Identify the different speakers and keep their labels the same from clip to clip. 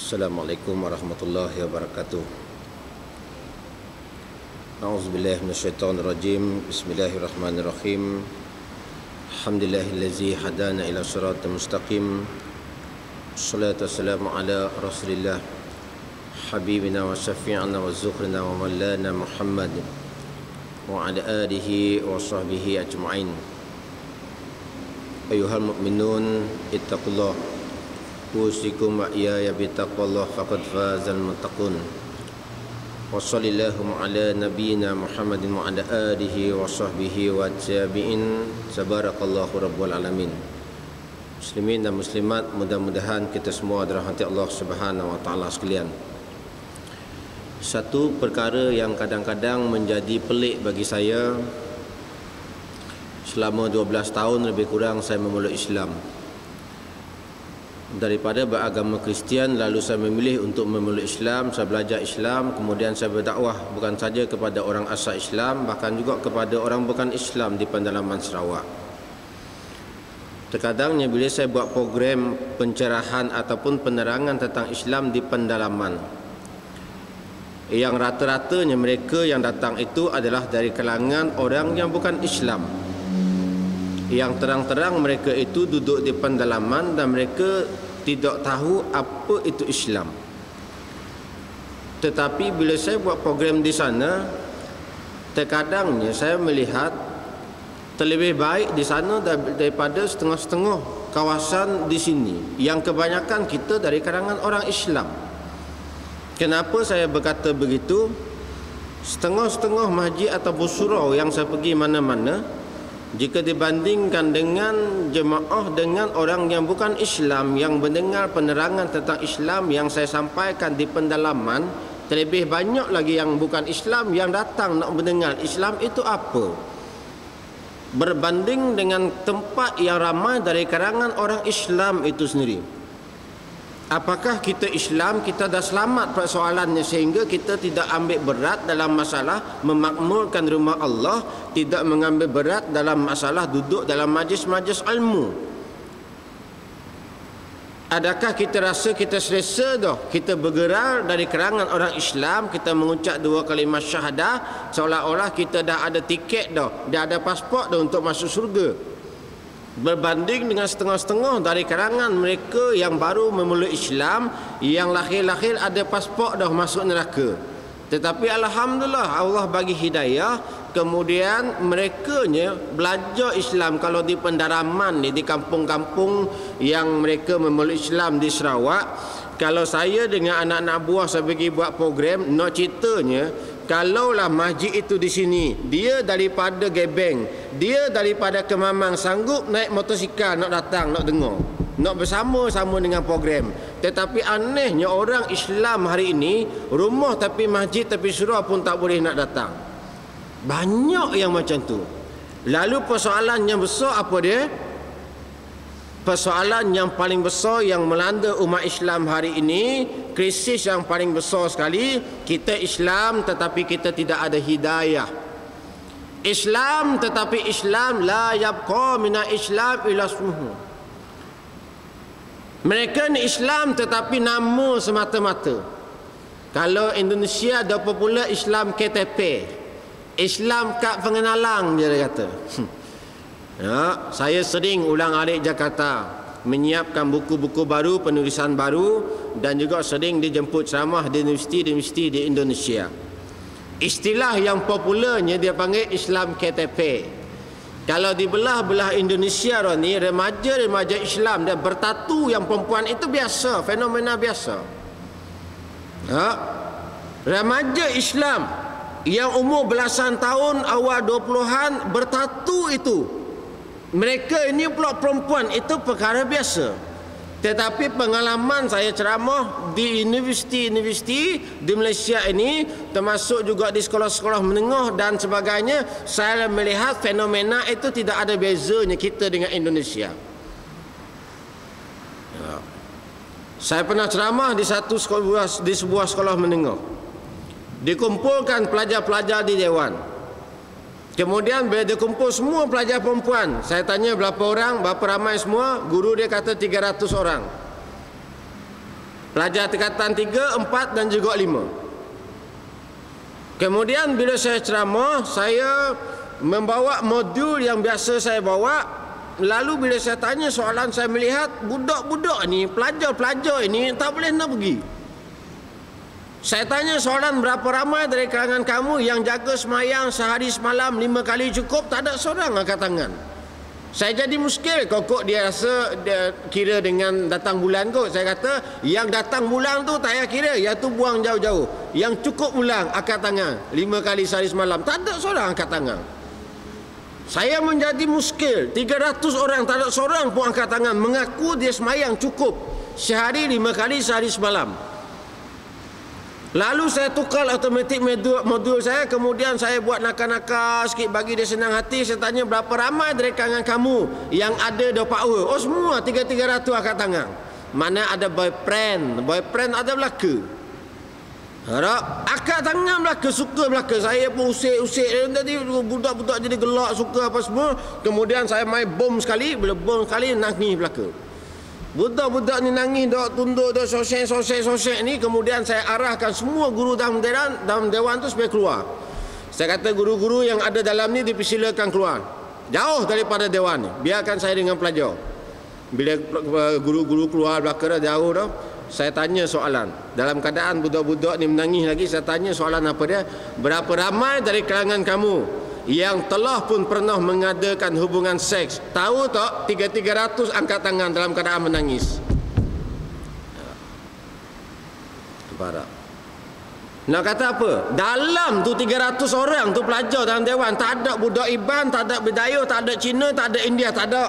Speaker 1: Assalamualaikum warahmatullahi wabarakatuh. A'udzubillahi minasyaitonirrajim. Bismillahirrahmanirrahim. Alhamdulillahillazi hadana ila siratal mustaqim. Wassalatu wassalamu ala Rasulillah habibina wa syafi'ina wa zukhrina wa maulana Muhammad wa ala alihi wa sahbihi ajma'in. Ayyuhal mu'minun ittaqullah usikum wa iyaya bitaqwallah faqad fazal muttaqun. Wa sallallahu ala nabiyyina Muhammadin wa ala alihi wa sahbihi wa tabi'in. Tabarakallahu rabbul alamin. Muslimin dan muslimat, mudah-mudahan kita semua dirahmati Allah Subhanahu wa taala sekalian. Satu perkara yang kadang-kadang menjadi pelik bagi saya, selama 12 tahun lebih kurang saya memeluk Islam. Daripada beragama Kristian, lalu saya memilih untuk memeluk Islam. Saya belajar Islam, kemudian saya berdakwah bukan saja kepada orang asal Islam, bahkan juga kepada orang bukan Islam di pendalaman Sarawak. Terkadangnya bila saya buat program pencerahan ataupun penerangan tentang Islam di pendalaman, yang rata-ratanya mereka yang datang itu adalah dari kalangan orang yang bukan Islam, yang terang-terang mereka itu duduk di pendalaman dan mereka tidak tahu apa itu Islam. Tetapi bila saya buat program di sana, terkadangnya saya melihat terlebih baik di sana daripada setengah-setengah kawasan di sini, yang kebanyakan kita dari kalangan orang Islam. Kenapa saya berkata begitu? Setengah-setengah masjid atau surau yang saya pergi mana-mana, jika dibandingkan dengan jemaah dengan orang yang bukan Islam yang mendengar penerangan tentang Islam yang saya sampaikan di pendalaman, terlebih banyak lagi yang bukan Islam yang datang nak mendengar Islam itu apa, berbanding dengan tempat yang ramai dari kalangan orang Islam itu sendiri. Apakah kita Islam, kita dah selamat persoalannya sehingga kita tidak ambil berat dalam masalah memakmurkan rumah Allah, tidak mengambil berat dalam masalah duduk dalam majlis-majlis ilmu? Adakah kita rasa kita selesa dah, kita bergerak dari kalangan orang Islam, kita mengucap 2 kalimah syahadah seolah-olah kita dah ada tiket dah, dah ada pasport dah untuk masuk surga, berbanding dengan setengah-setengah dari kalangan mereka yang baru memeluk Islam, yang lahir-lahir ada pasport dah masuk neraka. Tetapi alhamdulillah Allah bagi hidayah, kemudian merekanya belajar Islam. Kalau di pendalaman ni, di kampung-kampung yang mereka memeluk Islam di Sarawak, kalau saya dengan anak-anak buah saya pergi buat program, nak ceritanya, kalaulah masjid itu di sini, dia daripada Gebeng, dia daripada Kemamang, sanggup naik motosikal nak datang, nak dengar, nak bersama-sama dengan program. Tetapi anehnya orang Islam hari ini, rumah tapi masjid tapi surau pun tak boleh nak datang. Banyak yang macam tu. Lalu persoalan yang besar apa dia? Persoalan yang paling besar yang melanda umat Islam hari ini, krisis yang paling besar sekali, kita Islam tetapi kita tidak ada hidayah. Islam tetapi Islam la yabqa mina Islam ila ismuhu. Mereka ni Islam tetapi nama semata-mata. Kalau Indonesia ada popular Islam KTP, Islam kad pengenalan dia kata. Ya, saya sering ulang-alik Jakarta, menyiapkan buku-buku baru, penulisan baru, dan juga sering dijemput ceramah di universiti-universiti di Indonesia. Istilah yang popularnya dia panggil Islam KTP. Kalau di belah-belah Indonesia ni, remaja-remaja Islam dia bertatu yang perempuan itu biasa, fenomena biasa. Ya, remaja Islam yang umur belasan tahun, awal 20-an bertatu itu, mereka ini pula perempuan, itu perkara biasa. Tetapi pengalaman saya ceramah di universiti-universiti di Malaysia ini, termasuk juga di sekolah-sekolah menengah dan sebagainya, saya melihat fenomena itu tidak ada bezanya kita dengan Indonesia. Ya. Saya pernah ceramah di sebuah sekolah menengah. Dikumpulkan pelajar-pelajar di Dewan. Kemudian bila dia kumpul semua pelajar perempuan, saya tanya berapa orang, berapa ramai semua, guru dia kata 300 orang. Pelajar tingkatan 3, 4 dan juga 5. Kemudian bila saya ceramah, saya membawa modul yang biasa saya bawa. Lalu bila saya tanya soalan, saya melihat budak-budak ni, pelajar-pelajar ini tak boleh nak pergi. Saya tanya soalan, berapa ramai dari kalangan kamu yang jaga semayang sehari semalam 5 kali cukup? Tak ada seorang angkat tangan. Saya jadi muskil. Kok dia rasa dia kira dengan datang bulan kot. Saya kata yang datang bulan tu tak payah kira, yang tu buang jauh-jauh. Yang cukup bulan angkat tangan 5 kali sehari semalam. Tak ada seorang angkat tangan. Saya menjadi muskil. 300 orang tak ada seorang pun angkat tangan mengaku dia semayang cukup sehari 5 kali sehari semalam. Lalu saya tukar automatik modul saya. Kemudian saya buat nakal-nakal sikit bagi dia senang hati. Saya tanya, berapa ramai dari kalangan kamu yang ada 2 power? Oh, semua 300 angkat tangan. Mana ada boyfriend? Boyfriend ada belaka. Harap angkat tangan belaka, suka belaka. Saya pun usik-usik. Tadi budak-budak jadi gelak, suka apa semua. Kemudian saya main bom sekali. Bila bom sekali, nangis belaka. Budak-budak ni nangis, dok tunduk, dok sosek ni. Kemudian saya arahkan semua guru dalam dewan tu supaya keluar. Saya kata guru-guru yang ada dalam ni dipersilakan keluar, jauh daripada dewan ni. Biarkan saya dengan pelajar. Bila guru-guru keluar belakang dah jauh dah, saya tanya soalan. Dalam keadaan budak-budak ni menangis lagi, saya tanya soalan apa dia? Berapa ramai dari kalangan kamu yang telah pun pernah mengadakan hubungan seks? Tahu tak? 300 angkat tangan dalam keadaan menangis. Barak. Nak kata apa? Dalam tu 300 orang tu pelajar dalam dewan, tak ada budak Iban, tak ada Bidayuh, tak ada Cina, tak ada India, tak ada.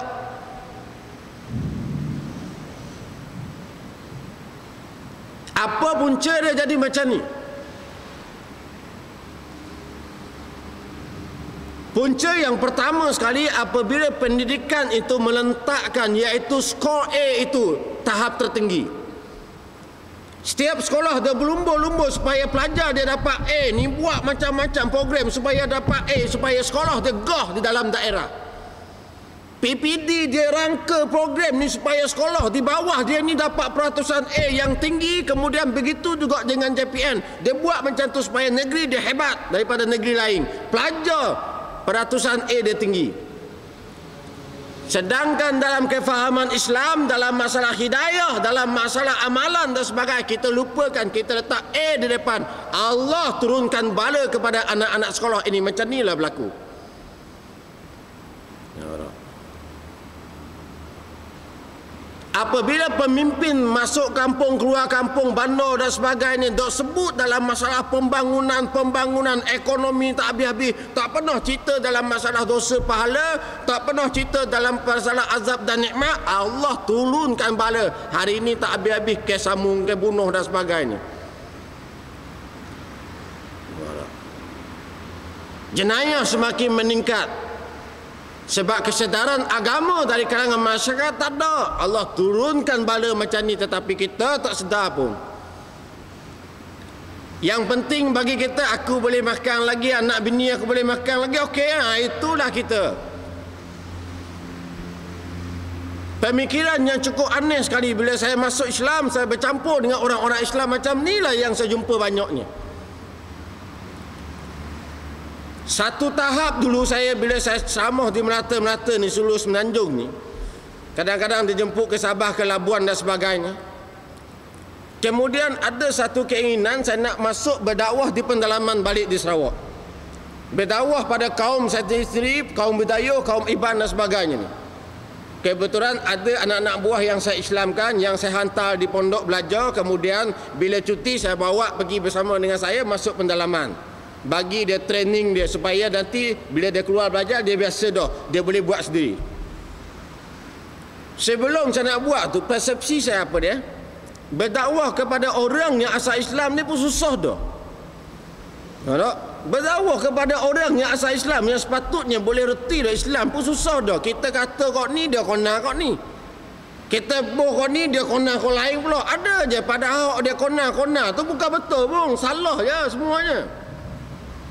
Speaker 1: Apa punca dia jadi macam ni? Punca yang pertama sekali, apabila pendidikan itu meletakkan iaitu skor A itu tahap tertinggi. Setiap sekolah dia berlumba-lumba supaya pelajar dia dapat A. Ni buat macam-macam program supaya dapat A, supaya sekolah dia gah di dalam daerah. PPD dia rangka program ni supaya sekolah di bawah dia ni dapat peratusan A yang tinggi. Kemudian begitu juga dengan JPN. Dia buat macam tu supaya negeri dia hebat daripada negeri lain. Pelajar peratusan A dia tinggi. Sedangkan dalam kefahaman Islam, dalam masalah hidayah, dalam masalah amalan dan sebagainya, kita lupakan, kita letak A di depan. Allah turunkan bala kepada anak-anak sekolah ini. Macam inilah berlaku. Apabila pemimpin masuk kampung, keluar kampung, bandar dan sebagainya, dok sebut dalam masalah pembangunan ekonomi tak habis-habis, tak pernah cerita dalam masalah dosa pahala, tak pernah cerita dalam masalah azab dan nikmat. Allah turunkan bala. Hari ini tak habis-habis kes sambung, kes bunuh dan sebagainya. Jenayah semakin meningkat. Sebab kesedaran agama dari kalangan masyarakat tak ada. Allah turunkan bala macam ni, tetapi kita tak sedar pun. Yang penting bagi kita, aku boleh makan lagi, anak bini aku boleh makan lagi, okey, itulah kita. Pemikiran yang cukup aneh sekali. Bila saya masuk Islam, saya bercampur dengan orang-orang Islam macam ni lah yang saya jumpa banyaknya. Satu tahap dulu saya, bila saya ceramah di Melata-Melata ni, Sulu Semenanjung ni, kadang-kadang dijemput ke Sabah, ke Labuan dan sebagainya. Kemudian ada satu keinginan, saya nak masuk berdakwah di pendalaman balik di Sarawak. Berdakwah pada kaum saya sendiri, kaum Bidayuh, kaum Iban dan sebagainya ni. Kebetulan ada anak-anak buah yang saya Islamkan, yang saya hantar di pondok belajar. Kemudian bila cuti saya bawa pergi bersama dengan saya masuk pendalaman. Bagi dia training dia supaya nanti bila dia keluar belajar dia biasa dah, dia boleh buat sendiri. Sebelum saya nak buat tu, persepsi saya apa dia? Berdakwah kepada orang yang asal Islam ni pun susah dah. Berdakwah kepada orang yang asal Islam, yang sepatutnya boleh reti dah Islam pun susah dah. Kita kata kau ni, dia kona kau ni. Kita boh kau ni, dia kona kau lain pula. Ada je padahal dia kona tu bukan betul pun, salah je semuanya.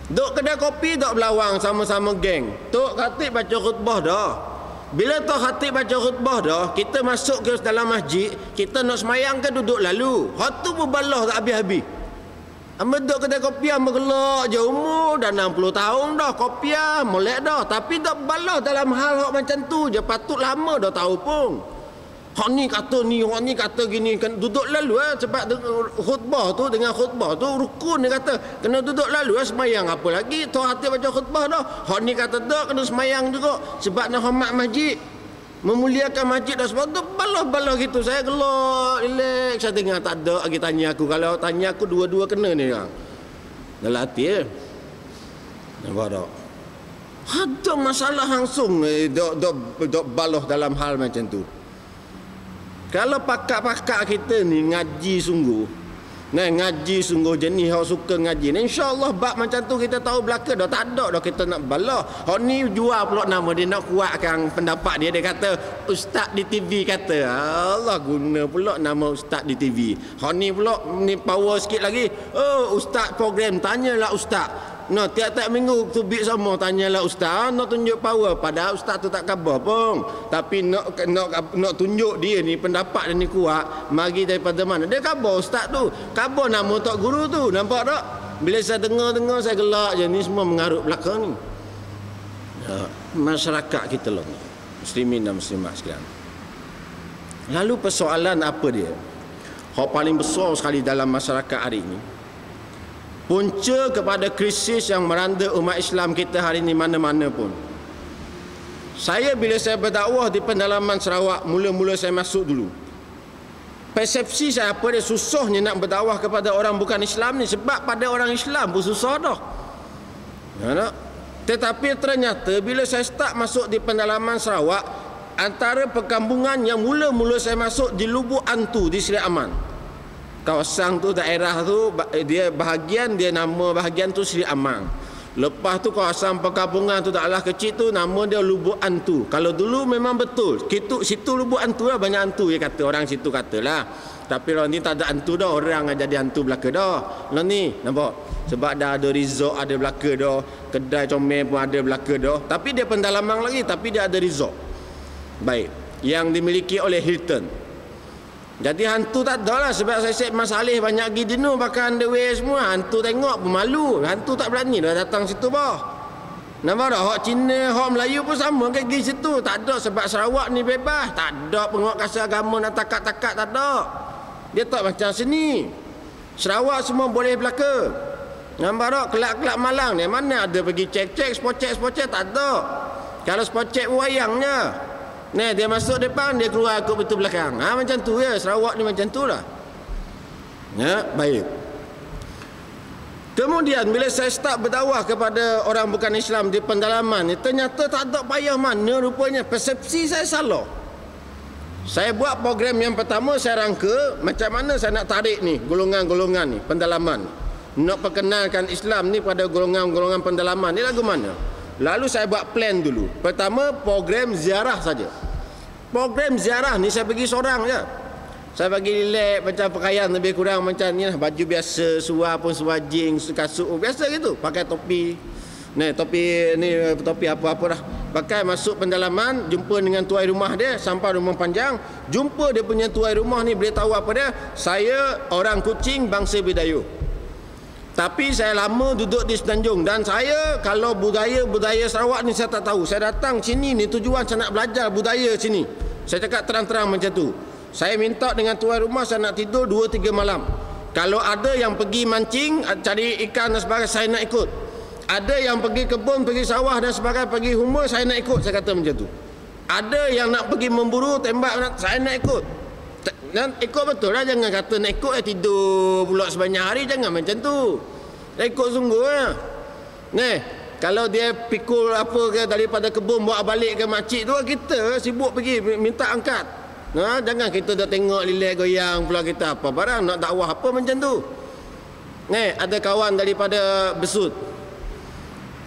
Speaker 1: Duk kedai kopi, duk belawang sama-sama geng. Tok Khatib baca khutbah dah. Bila tu khatib baca khutbah dah, kita masuk ke dalam masjid, kita nak semayang ke duduk lalu. Hak tu berbalah tak habis-habis. Amba duduk kedai kopiah bergelak je, umur dah 60 tahun dah, kopiah molek dah, tapi tak balah dalam hal hak macam tu je. Patut lama dah tahu pun. Hak ni kata ni, hak ni kata gini, kan duduk lalu sebab khutbah tu dengan khutbah tu rukun dia kata. Kena duduk lalu semayang apa lagi? Tu hati baca khutbah dah. Hak ni kata dak kena semayang juga sebab nak hormat masjid. Memuliakan masjid dah, sebab tu balah-balah gitu. Saya gelak, relax, saya dengar tak ada lagi tanya aku. Kalau tanya aku dua-dua kena ni kan. Dalam hati nampak tak? Ada masalah langsung dok balah dalam hal macam tu. Kalau pakak-pakak kita ni ngaji sungguh, ngaji sungguh jenis hak suka ngaji ni, insya-Allah bab macam tu kita tahu belaka dah, tak ada dah kita nak balah. Hak ni jual pula nama dia, nak kuatkan pendapat dia. Dia kata ustaz di TV kata. Allah, guna pula nama ustaz di TV. Hak ni pula ni power sikit lagi. Oh, ustaz program, tanyalah ustaz. No, tiap-tiap minggu tubik sama tanyalah ustaz, nak tunjuk power. Padahal ustaz tu tak khabar pun. Tapi nak tunjuk dia ni pendapat dia ni kuat. Mari daripada mana? Dia khabar ustaz tu. Khabar nama tok guru tu. Nampak tak? Bila saya dengar saya gelak je. Ni semua mengarut belakang ni. Ya, masyarakat kita lah ni. Muslimin dan muslimat sekalian. Lalu persoalan apa dia? Hak paling besar sekali dalam masyarakat hari ini. Punca kepada krisis yang melanda umat Islam kita hari ini mana-mana pun. Saya bila saya berdakwah di pendalaman Sarawak, mula-mula saya masuk dulu, persepsi saya apa dia, susahnya nak berdakwah kepada orang bukan Islam ni. Sebab pada orang Islam pun susah dah. Ya, tetapi ternyata bila saya start masuk di pendalaman Sarawak, antara perkampungan yang mula-mula saya masuk di Lubuk Antu di Seri Aman. Kawasan tu, daerah tu, dia bahagian, dia nama bahagian tu Seri Amang. Lepas tu kawasan perkampungan tu taklah kecil tu, nama dia Lubuk Antu. Kalau dulu memang betul, situ Lubuk Antu lah, banyak hantu dia kata, orang situ katalah. Tapi orang ni tak ada hantu dah, orang yang jadi hantu belaka dah. Lah ni, nampak? Sebab dah ada resort ada belaka dah, kedai comel pun ada belaka dah. Tapi dia pendalaman lagi, tapi dia ada resort. Baik, yang dimiliki oleh Hilton. Jadi hantu tak ada lah, sebab saya set Mas Alih banyak pergi dino pakai underwear semua. Hantu tengok pun malu. Hantu tak berani dah datang situ bah. Nampak tak? Hak Cina, hak Melayu pun sama ke pergi situ. Tak ada, sebab Sarawak ni bebas. Tak ada penguat kasar agama nak takat-takat, tak ada. Dia tak macam sini. Sarawak semua boleh belaka. Nampak tak? Kelak-kelak Malang ni mana ada pergi cek-cek, spot-cek, tak ada. Kalau spot-cek wayang je. Nah, dia masuk depan, dia keluar ikut betul belakang. Macam tu ya, Sarawak ni macam tu lah. Ya, baik. Kemudian bila saya start berdakwah kepada orang bukan Islam di pendalaman ni, ternyata tak ada payah mana rupanya. Persepsi saya salah. Saya buat program yang pertama, saya rangka macam mana saya nak tarik ni golongan-golongan ni, pendalaman. Nak perkenalkan Islam ni pada golongan-golongan pendalaman ni lagu mana? Lalu saya buat plan dulu. Pertama, program ziarah saja. Program ziarah ni saya pergi seorang je. Saya bagi relax, macam pakaian lebih kurang macam ni lah. Baju biasa, seluar pun seluar jeans, kasut biasa gitu. Pakai topi. Ni topi ni, topi apa-apa dah. Pakai masuk pendalaman, jumpa dengan tuai rumah dia, sampai rumah panjang. Jumpa dia punya tuai rumah ni, boleh tahu apa dia? Saya orang Kuching, bangsa Bidayuh. Tapi saya lama duduk di Semenanjung, dan saya kalau budaya Sarawak ni saya tak tahu. Saya datang sini ni tujuan saya nak belajar budaya sini. Saya cakap terang-terang macam tu. Saya minta dengan tuan rumah saya nak tidur 2-3 malam. Kalau ada yang pergi mancing, cari ikan dan sebagainya, saya nak ikut. Ada yang pergi kebun, pergi sawah dan sebagainya, pergi humor, saya nak ikut. Saya kata macam tu. Ada yang nak pergi memburu, tembak, saya nak ikut. Dan ikut betul lah, jangan kata nak ikut tidur pula sebanyak hari, jangan macam tu. Ikut sungguh lah. Kalau dia pikul apa ke daripada kebun bawa balik ke makcik tu, kita sibuk pergi minta angkat. Jangan kita dah tengok lilai goyang pula kita apa barang nak dakwah apa macam tu. Ada kawan daripada Besut.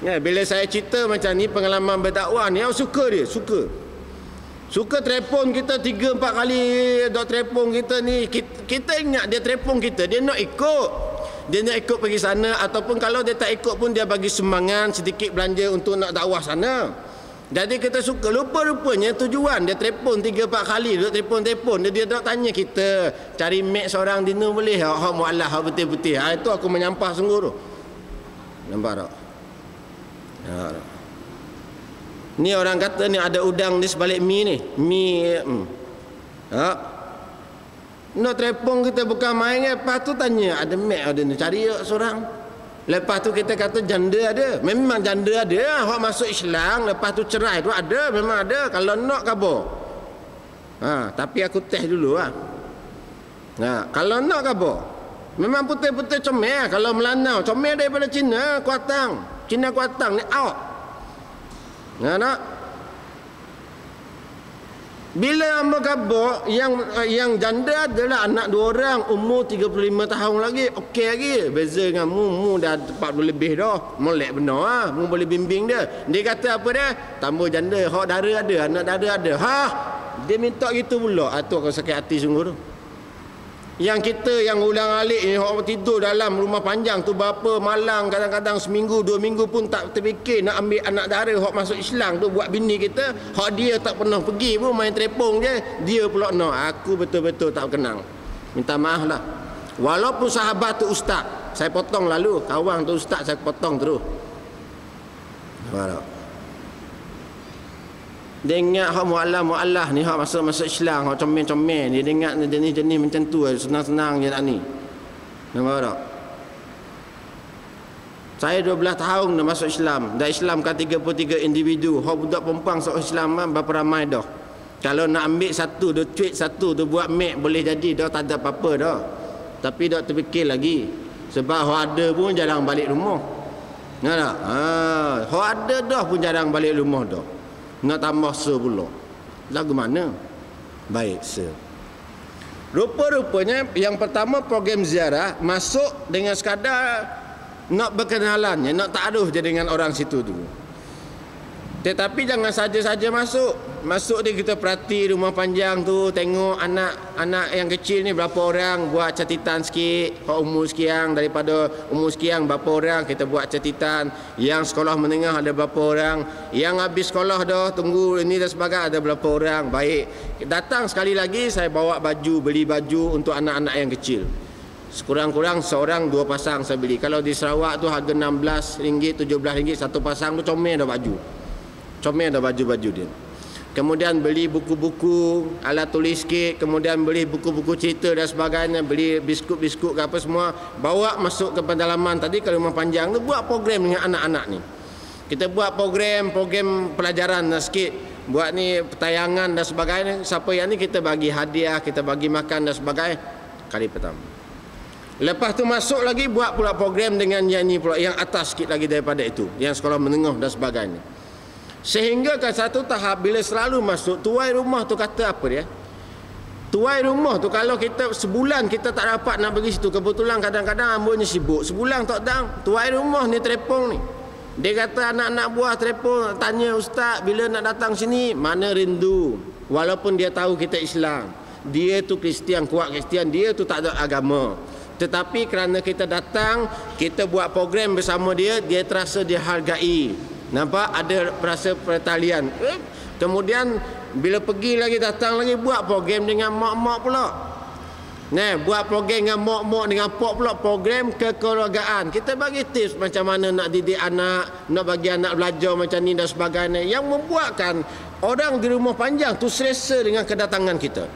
Speaker 1: Bila saya cerita macam ni pengalaman berdakwah ni, suka dia, suka telefon kita 3-4 kali. Dok telefon kita ni, kita ingat dia telefon kita, dia nak ikut. Dia nak ikut pergi sana, ataupun kalau dia tak ikut pun dia bagi sumbangan sedikit belanja untuk nak dakwah sana. Jadi kita suka, lupa-rupanya tujuan dia telefon 3-4 kali, duduk telefon dia nak tanya kita cari mek seorang dina boleh hak mualaf hak betul-betul. Itu aku menyampah sungguh tu. Nampak tak? Ni orang kata ni ada udang di sebalik mi ni. Nak telefon kita bukan main, lepas tu tanya ada mek ada ni, cari seorang. Lepas tu kita kata janda ada. Memang janda ada. Hak masuk Islam lepas tu cerai tu ada, memang ada. Kalau nak khabar. Tapi aku test dulu lah. Kalau nak khabar. Memang putih-putih comel. Kalau melanau comel daripada Cina Kuatang. Cina Kuatang ni out. Nak? Bila hamba khabar yang janda adalah anak 2 orang umur 35 tahun lagi, okey lagi. Beza dengan mu dah 40 lebih dah. Molek benar ah. Mu boleh bimbing dia. Dia kata apa dia? Tambah janda, hak dara ada, anak dara ada. Dia minta gitu pula. Tu aku sakit hati sungguh tu. Yang kita yang ulang-alik ni hak tidur dalam rumah panjang tu berapa malam, kadang-kadang seminggu 2 minggu pun tak terfikir nak ambil anak dara hak masuk Islam tu buat bini kita. Hak dia tak pernah pergi pun, main telefon je. Dia pula nak. Aku betul-betul tak kenal. Minta maaf lah. Walaupun sahabat tu ustaz, saya potong lalu. Kawan tu ustaz, saya potong terus. Nampak? Dia ingat hak mu'alaf ni hak masuk Islam, hak comel-comel ni, dia ingat jenis-jenis macam tu, senang-senang je nak ni. Nampak tak? Saya 12 tahun dah masuk Islam. Dah Islam kan 33 individu. Hak budak perempuan masuk Islam kan berapa ramai dah. Kalau nak ambil satu, dia tweet satu, tu buat mek boleh jadi dah, tak ada apa-apa dah. Tapi dah terfikir lagi. Sebab hak ada pun jarang balik rumah. Nampak tak? Hak ada dah pun jarang balik rumah dah. Nak tambah pula. Lagu mana? Baik, rupa-rupanya yang pertama program ziarah masuk dengan sekadar nak berkenalannya, nak ta'aruf je dengan orang situ dulu. Tetapi jangan saja-saja masuk dia kita perhati rumah panjang tu, tengok anak yang kecil ni berapa orang, buat catatan sikit. Hak umur sekian, daripada umur sekian berapa orang, kita buat catatan. Yang sekolah menengah ada berapa orang, yang habis sekolah dah tunggu ini dan sebagainya ada berapa orang. Baik, datang sekali lagi saya bawa baju, beli baju untuk anak-anak yang kecil. Sekurang-kurang seorang 2 pasang saya beli. Kalau di Sarawak tu harga RM16, RM17 satu pasang tu, comel dah baju. Comel dah baju-baju dia. Kemudian beli buku-buku, alat tulis sikit, kemudian beli buku-buku cerita dan sebagainya, beli biskut-biskut ke apa semua, bawa masuk ke pedalaman tadi ke rumah panjang tu, buat program dengan anak-anak ni. Kita buat program pelajaran sikit, buat ni tayangan dan sebagainya. Siapa yang ni kita bagi hadiah, kita bagi makan dan sebagainya. Kali pertama. Lepas tu masuk lagi buat pula program dengan yang ni pula, yang atas sikit lagi daripada itu, yang sekolah menengah dan sebagainya. Sehingga kan satu tahap bila selalu masuk, tuai rumah tu kata apa dia? Tuai rumah tu kalau kita sebulan kita tak dapat nak pergi situ, kebetulan kadang-kadang ambilnya sibuk, sebulan tak datang, tuai rumah ni telefon ni. Dia kata anak-anak buah telefon tanya ustaz bila nak datang sini, mana rindu. Walaupun dia tahu kita Islam, dia tu Kristian, kuat Kristian, dia tu tak ada agama. Tetapi kerana kita datang, kita buat program bersama dia, dia terasa dihargai. Nampak ada rasa pertalian. Kemudian bila pergi lagi, datang lagi, buat program dengan mak-mak pula. Buat program dengan mak-mak, dengan pok pula, program kekeluargaan. Kita bagi tips macam mana nak didik anak, nak bagi anak belajar macam ni dan sebagainya, yang membuatkan orang di rumah panjang tu selesa dengan kedatangan kita.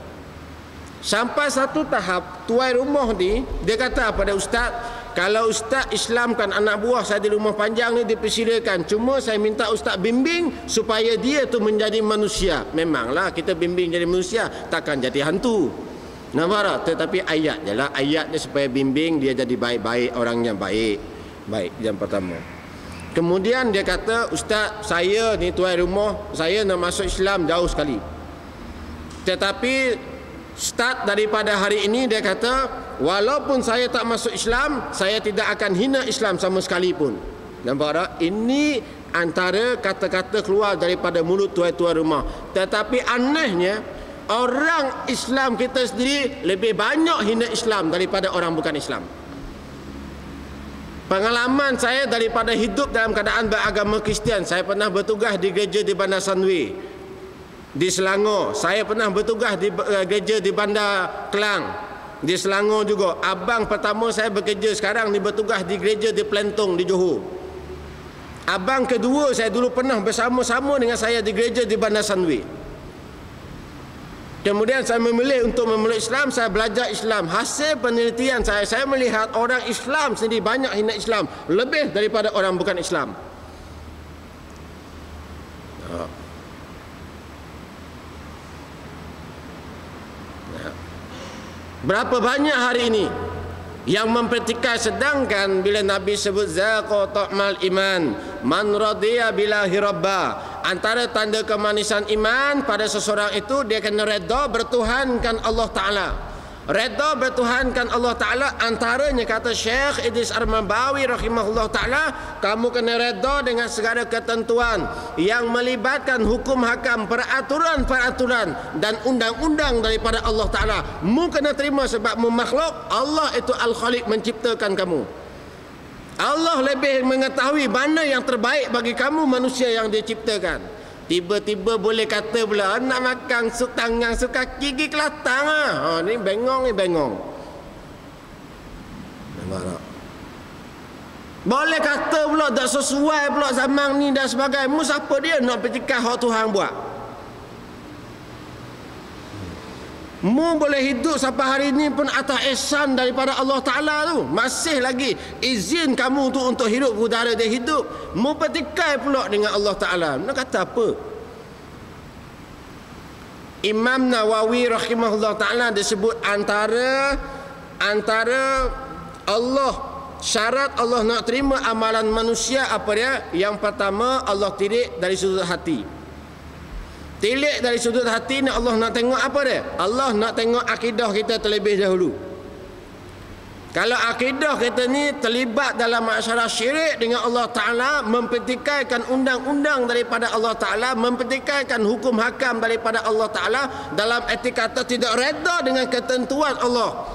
Speaker 1: Sampai satu tahap tuai rumah ni dia kata pada ustaz, kalau ustaz Islamkan anak buah saya di rumah panjang ni, dipersilakan, cuma saya minta ustaz bimbing supaya dia tu menjadi manusia. Memanglah kita bimbing jadi manusia, takkan jadi hantu. Nampak tak? Tetapi ayat je lah, ayat dia supaya bimbing dia jadi baik-baik, orang yang baik. Baik, yang pertama. Kemudian dia kata, ustaz saya ni tuai rumah, saya nak masuk Islam jauh sekali, tetapi start daripada hari ini dia kata, walaupun saya tak masuk Islam, saya tidak akan hina Islam sama sekali pun. Nampak tak? Ini antara kata-kata keluar daripada mulut tuai-tuai rumah. Tetapi anehnya, orang Islam kita sendiri lebih banyak hina Islam daripada orang bukan Islam. Pengalaman saya daripada hidup dalam keadaan beragama Kristian, saya pernah bertugas di gereja di Bandar Sunway di Selangor. Saya pernah bertugas di gereja di Bandar Kelang di Selangor juga. Abang pertama saya bekerja sekarang ni bertugas di gereja di Pelentong di Johor. Abang kedua saya dulu pernah bersama-sama dengan saya di gereja di Bandar Sunway. Kemudian saya memilih untuk memeluk Islam, saya belajar Islam. Hasil penelitian saya melihat orang Islam sendiri banyak hina Islam lebih daripada orang bukan Islam. Berapa banyak hari ini yang mempertikai, sedangkan bila Nabi sebut zaqa ta'mal iman man radiya billahi rabba, antara tanda kemanisan iman pada seseorang itu dia kena redha bertuhankan Allah Ta'ala. Redha bertuhankan Allah Ta'ala antaranya, kata Syekh Idris Ar-Mambawi rahimahullah Ta'ala, kamu kena redha dengan segala ketentuan yang melibatkan hukum hakam, peraturan-peraturan dan undang-undang daripada Allah Ta'ala. Mu kena terima sebab mu makhluk, Allah itu Al-Khaliq menciptakan kamu. Allah lebih mengetahui mana yang terbaik bagi kamu manusia yang dia ciptakan. Tiba-tiba boleh kata pula nak makan sup tangan sup kaki gigi kelatang ah. Ni bengong ni bengong. Boleh kata pula tak sesuai pula zaman ni dan sebagainya. Mu siapa dia nak pertikah hak Tuhan buat? Mu boleh hidup sampai hari ini pun atas ihsan daripada Allah Ta'ala tu. Masih lagi izin kamu tu untuk hidup udara dia hidup. Mu pertikai pula dengan Allah Ta'ala. Nak kata apa? Imam Nawawi rahimahullah Ta'ala disebut antara Allah, syarat Allah nak terima amalan manusia apa dia? Yang pertama, Allah tilik dari sudut hati. Tilik dari sudut hati ni Allah nak tengok apa dia? Allah nak tengok akidah kita terlebih dahulu. Kalau akidah kita ni terlibat dalam masalah syirik dengan Allah Ta'ala, mempertikaikan undang-undang daripada Allah Ta'ala, mempertikaikan hukum hakam daripada Allah Ta'ala, dalam erti kata tidak reda dengan ketentuan Allah,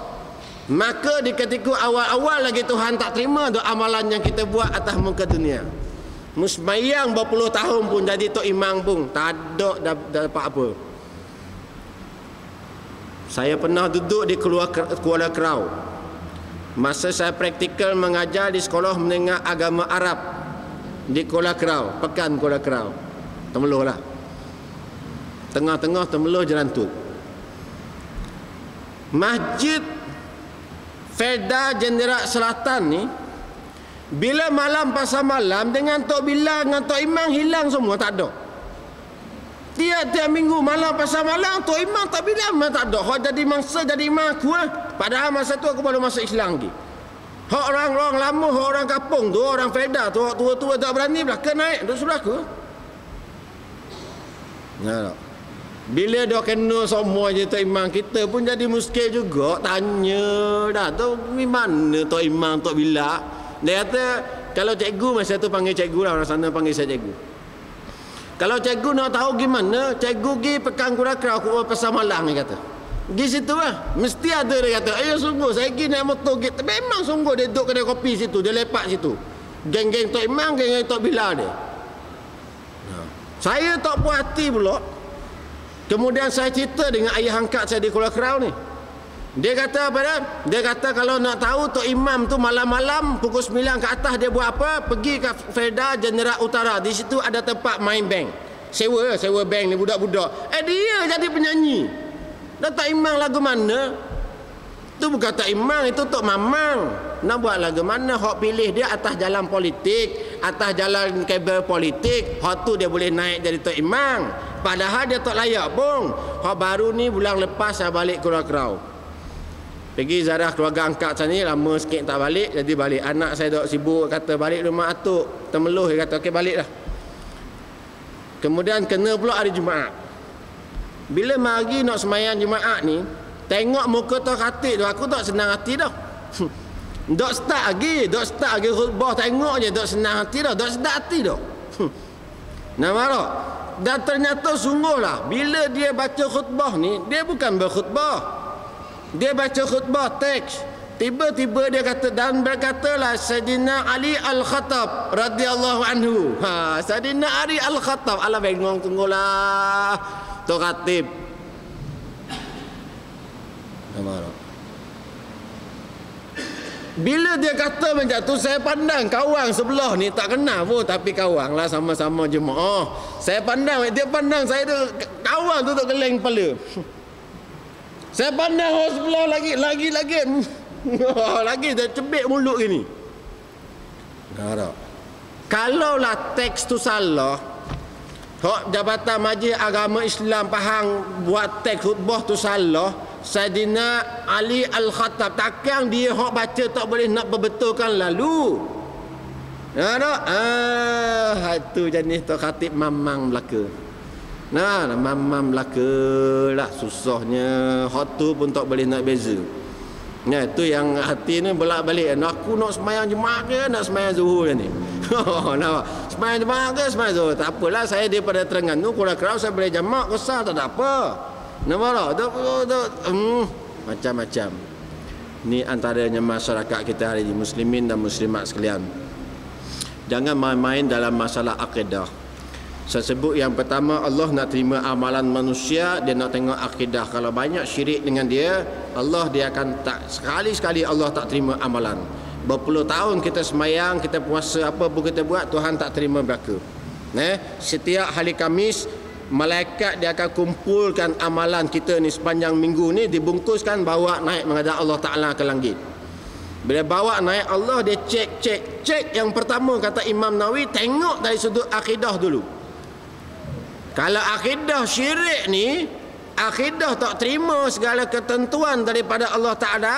Speaker 1: maka di ketika awal-awal lagi Tuhan tak terima doa amalan yang kita buat atas muka dunia. Musmayang berpuluh tahun pun jadi tok imam pun tak ada dapat apa. Saya pernah duduk di Kuala Kerau masa saya praktikal mengajar di sekolah menengah agama Arab di Kuala Kerau, Pekan Kuala Kerau. Temeluh lah, tengah-tengah Temeluh Jerantut. Masjid Felda Jenderal Selatan ni, bila malam pasal malam dengan Tok Bilal dengan Tok Imam hilang semua, tak ada. Tiap-tiap minggu malam pasal malam Tok Imam Tok Bilal memang tak ada. Hak jadi mangsa jadi imam aku lah. Padahal masa tu aku baru masuk Islam lagi. Hak orang lama, hak orang kampung tu, orang Felda tu, hak tua-tua tak berani belakang naik duduk sebelah aku. Nah, bila dia kena semua je Tok Imam, kita pun jadi muskil juga. Tanya dah tu mana Tok Imam Tok Bilal. Dia kata kalau cikgu, masa tu panggil cikgu lah, orang sana panggil saya cikgu. Kalau cikgu nak tahu gimana, cikgu pergi Pekan Kuala Kerau pasal malam, dia kata. Di situ lah, mesti ada, dia kata. Sungguh saya pergi naik motor gitu. Memang sungguh dia duduk kedai kopi situ, dia lepak situ. Geng-geng Tok Imam, geng-geng Tok Bilal dia. Saya tak puas hati pula. Kemudian saya cerita dengan ayah angkat saya di Kuala Kerau ni. Dia kata apa dia? Dia kata kalau nak tahu Tok Imam tu malam-malam pukul 9 ke atas dia buat apa? Pergi ke Felda Jenderal Utara. Di situ ada tempat main bank. Sewa bank ni budak-budak. Dia jadi penyanyi. Dan Tok Imam lagu mana? Tu bukan Tok Imam, itu Tok Mamang. Nak buat lagu mana? Hak pilih dia atas jalan politik, atas jalan kabel politik. Hak tu dia boleh naik jadi Tok Imam. Padahal dia tak layak pun. Hak baru ni bulan lepas saya balik Kuala Kerau. Pergi ziarah keluarga angkat saya ni, lama sikit tak balik, jadi balik. Anak saya dok sibuk, kata balik rumah atuk Temeluh, dia kata okey baliklah. Kemudian kena pula hari Jumaat. Bila mari nak sembahyang Jumaat ni, tengok muka Tok Khatib tu, aku tak senang hati dah. Dok start lagi khutbah, tengok je dok senang hati dah, dok sedap hati dah. Nampak tak? Dan ternyata sungguhlah bila dia baca khutbah ni, dia bukan berkhutbah. Dia baca khutbah teks. Tiba-tiba dia kata, dan berkatalah Sayyidina Ali Al-Khattab radhiyallahu anhu. Sayyidina Ali Al-Khattab, alah bengong tunggulah Tok Khatib. Bila dia kata macam tu, saya pandang kawan sebelah ni tak kenal pun, tapi kawan lah, sama-sama jemaah. Saya pandang, dia pandang saya tu, kawan tu tak geleng kepala. Saya pandang orang sebelah lagi lagi dah cebik mulut gini. Kalaulah teks tu salah, hak Jabatan Majlis Agama Islam Pahang buat teks khutbah tu salah, Sayyidina Ali Al-Khattab takkan dia hak baca tak boleh nak perbetulkan lalu. Itu jenis Tok Khatib mamang belaka. Mamang belaka lah, susahnya hak tu pun tak boleh nak beza. Itu yang hati ni bolak-balik. Aku nak semayang jemaah ke nak semayang zuhur ni? Semayang jemaah ke semayang zuhur? Tak apalah, saya daripada Terengganu kurang-kurang saya boleh jemaah kesal, tak ada apa. Macam-macam. Ni antaranya masyarakat kita hari ini, muslimin dan muslimat sekalian. Jangan main-main dalam masalah akidah. Saya sebut yang pertama, Allah nak terima amalan manusia, dia nak tengok akidah. Kalau banyak syirik dengan dia, dia akan tak, sekali-sekali Allah tak terima amalan. Berpuluh tahun kita semayang, kita puasa, apa pun kita buat, Tuhan tak terima mereka. Setiap hari Khamis, malaikat dia akan kumpulkan amalan kita ni sepanjang minggu ni, dibungkuskan, bawa naik menghadap Allah Ta'ala ke langit. Bila bawa naik, Allah dia cek. Yang pertama kata Imam Nawawi, tengok dari sudut akidah dulu. Kalau akidah syirik ni, akidah tak terima segala ketentuan daripada Allah Ta'ala,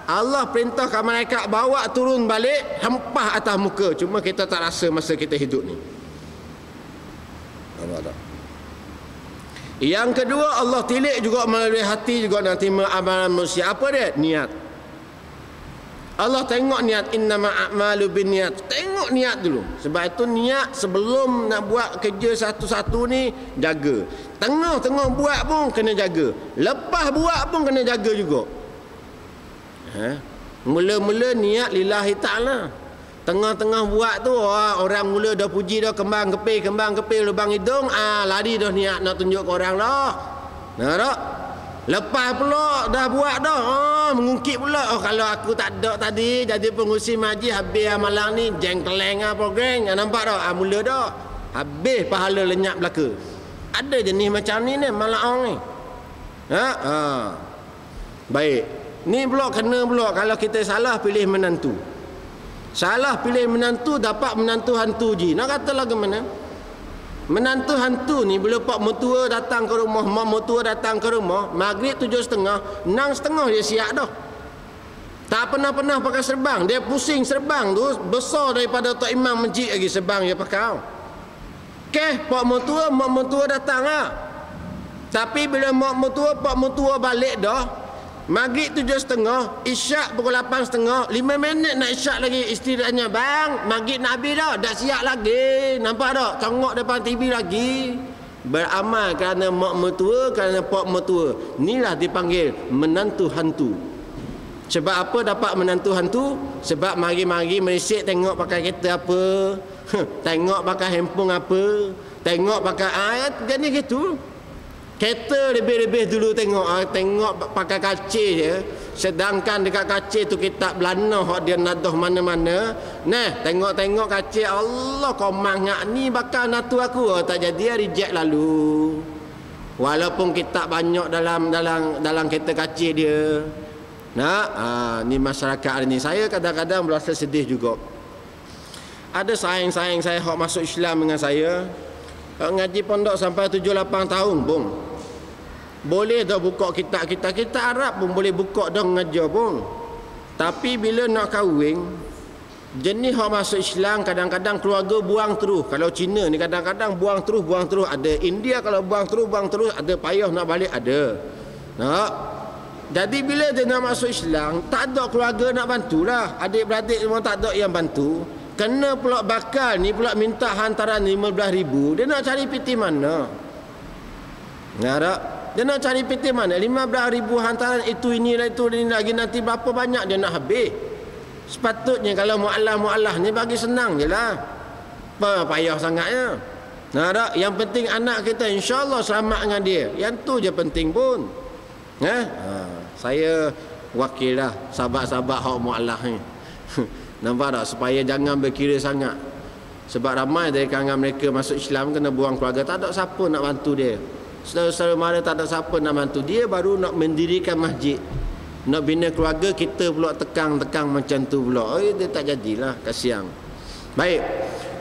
Speaker 1: Allah perintahkan malaikat bawa turun balik, hempah atas muka. Cuma kita tak rasa masa kita hidup ni. Yang kedua, Allah tilik juga melalui hati juga nak terima amalan manusia. Apa dia? Niat. Allah tengok niat, innama a'malu binniat. Tengok niat dulu. Sebab itu niat sebelum nak buat kerja satu-satu ni, jaga. Tengah-tengah buat pun kena jaga. Lepas buat pun kena jaga juga. Mula-mula niat lillahi ta'ala. Tengah-tengah buat tu, orang mula dah puji dah, kembang kepil lubang hidung, lari dah niat nak tunjuk ke orang dah. Tak? Lepas pula dah buat dah, mengungkit pula, kalau aku tak ada tadi jadi pengurusi majlis, habis amalan ni jengkeleng program. Nampak tak? Mula dah habis pahala lenyap belaka. Ada jenis macam ni malaang ni. Baik. Ni pula kena pula kalau kita salah pilih menantu. Salah pilih menantu, dapat menantu hantu je. Nak kata lagu mana? Menantu hantu ni bila pak mertua datang ke rumah, mak mertua datang ke rumah, maghrib 7.30, 6.30 dia siap dah. Tak pernah pakai serbang. Dia pusing serbang tu besar daripada tok imam masjid lagi serbang dia pakai. Pak mertua datang lah. Tapi bila mak mertua balik dah, maghrib 7.30, isyak pukul 8.30, 5 minit nak isyak lagi. Isteri tanya, bang, maghrib nak habis dah, dah siap lagi. Nampak tak? Tengok depan TV lagi. Beramal kerana mak mertua, kerana pak mertua. Inilah dipanggil menantu hantu. Sebab apa dapat menantu hantu? Sebab mari-mari merisik tengok pakai kereta apa, tengok pakai handphone apa, tengok pakai ayat, jadi gitu. Kereta lebih-lebih dulu tengok pakai kaca je. Sedangkan dekat kaca tu kitab Belanda hak dia nadah mana-mana. Tengok kaca, Allah kau mangak ni bakal natu aku. Tak jadi, reject lalu. Walaupun kitab banyak dalam kereta kaca dia. Ni masyarakat hari ni. Saya kadang-kadang berasa sedih juga. Ada sayang-sayang saya hak masuk Islam dengan saya. Ngaji pondok sampai 7-8 tahun pun. Boleh dah buka kitab Arab pun boleh buka dah mengajar pun. Tapi bila nak kahwin, jenis hak masuk Islam kadang-kadang keluarga buang terus. Kalau Cina ni kadang-kadang buang terus. Ada India kalau buang terus, ada payah nak balik ada. Jadi bila dia nak masuk Islam, tak ada keluarga nak bantulah. Adik-beradik semua tak ada yang bantu. Kena pula bakal ni pula minta hantaran 15,000. Dia nak cari piti mana? Tak? Dia nak cari peti mana? 15,000 hantaran itu ini lagi nanti berapa banyak dia nak habis. Sepatutnya kalau mu'allah ni bagi senang je lah. Apa payah sangatnya. Nah, tak? Yang penting anak kita insya-Allah selamat dengan dia. Yang tu je penting pun. Saya wakil lah sahabat-sahabat hak mu'allah ni. Nampak tak? Supaya jangan berkira sangat. Sebab ramai dari kalangan mereka masuk Islam kena buang keluarga. Tak ada siapa nak bantu dia. Saudara-saudara mara tak ada siapa nak bantu. Dia baru nak mendirikan masjid. Nak bina keluarga, kita pula tekang-tekang macam tu pula. Dia tak jadilah, kasihan. Baik.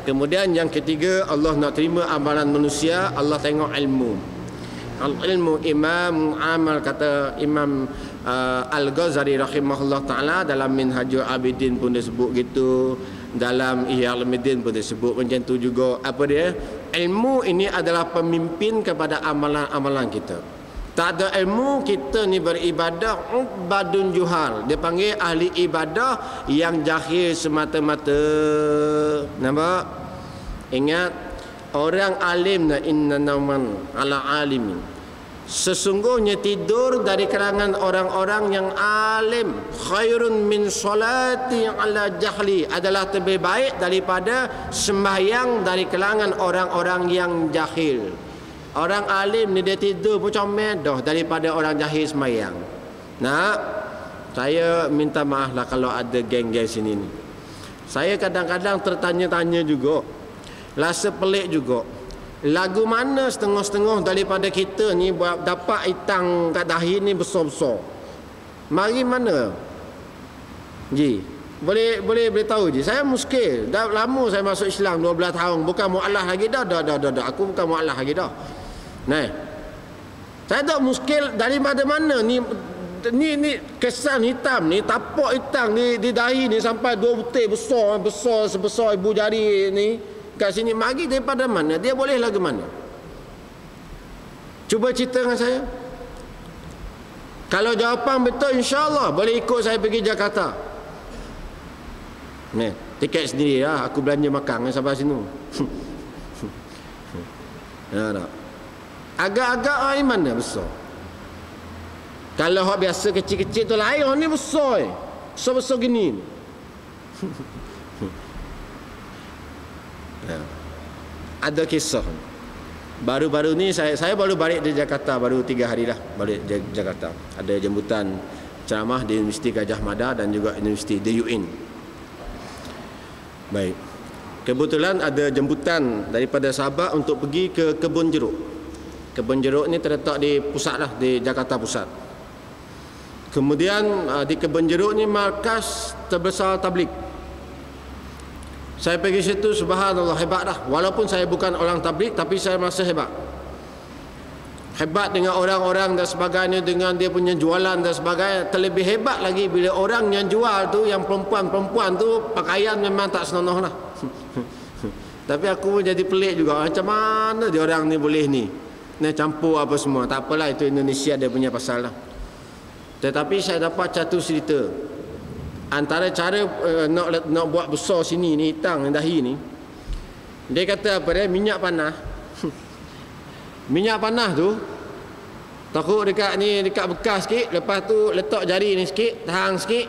Speaker 1: Kemudian yang ketiga, Allah nak terima amalan manusia, Allah tengok ilmu. Al-ilmu imam amal, kata Imam Al-Ghazali rahimahullah ta'ala dalam Minhajul Abidin pun dia sebut gitu, dalam Ihya Ulumuddin pun dia sebut macam tu juga. Apa dia? Ilmu ini adalah pemimpin kepada amalan-amalan kita. Tak ada ilmu, kita ni beribadah ubadun juhal. Dia panggil ahli ibadah yang jahil semata-mata. Nampak? Ingat, orang alim na inna nauman ala alimin. Sesungguhnya tidur dari kalangan orang-orang yang alim khairun min salati ala jahli, adalah lebih baik daripada sembahyang dari kalangan orang-orang yang jahil. Orang alim ni dia tidur pun comel daripada orang jahil sembahyang. Nah, saya minta maaf lah kalau ada geng-geng sini ni. Saya kadang-kadang tertanya-tanya juga, rasa pelik juga. Lagu mana setengah-setengah daripada kita ni buat dapat itang kat dahi ni besar-besar? Mari mana? Ji, boleh tahu je. Saya muskil. Dah lama saya masuk Islam 12 tahun, bukan mu'allah lagi dah. Aku bukan mu'allah lagi dah. Nah. Saya tak muskil daripada mana ni kesan hitam ni, tapak hitam ni di dahi ni sampai 2 butir besar sebesar ibu jari ni. Kat sini mari daripada mana? Dia boleh lagu mana? Cuba cerita dengan saya. Kalau jawapan betul, insya-Allah boleh ikut saya pergi Jakarta. Ni, tiket sendiri lah. Aku belanja makan sampai sini. Ya tak? Agak-agak air mana besar? Kalau hak biasa kecil-kecil tu lain, ni besar. Besar-besar gini. Ya. Ada kisah. Baru-baru ni saya baru balik dari Jakarta, baru 3 hari lah balik dari Jakarta. Ada jemputan ceramah di Universiti Gajah Mada dan juga Universiti DUIN. Baik. Kebetulan ada jemputan daripada sahabat untuk pergi ke Kebun Jeruk. Kebun Jeruk ni terletak di pusat lah, di Jakarta Pusat. Kemudian di Kebun Jeruk ni markas terbesar tabligh. Saya pergi situ, subhanallah, hebat dah. Walaupun saya bukan orang tabligh, tapi saya merasa hebat. Hebat dengan orang-orang dan sebagainya, dengan dia punya jualan dan sebagainya. Terlebih hebat lagi bila orang yang jual tu, yang perempuan-perempuan tu, pakaian memang tak senonoh lah. Tapi aku pun jadi pelik juga. Macam mana dia orang ni boleh ni? Ni campur apa semua. Tak apalah, itu Indonesia dia punya pasal lah. Tetapi saya dapat satu cerita. Antara cara nak buat besar sini ni, hitang dahi ni, dia kata apa dia? Minyak panas. Minyak panas tu takut dekat bekas sikit, lepas tu letak jari ni sikit, tahan sikit.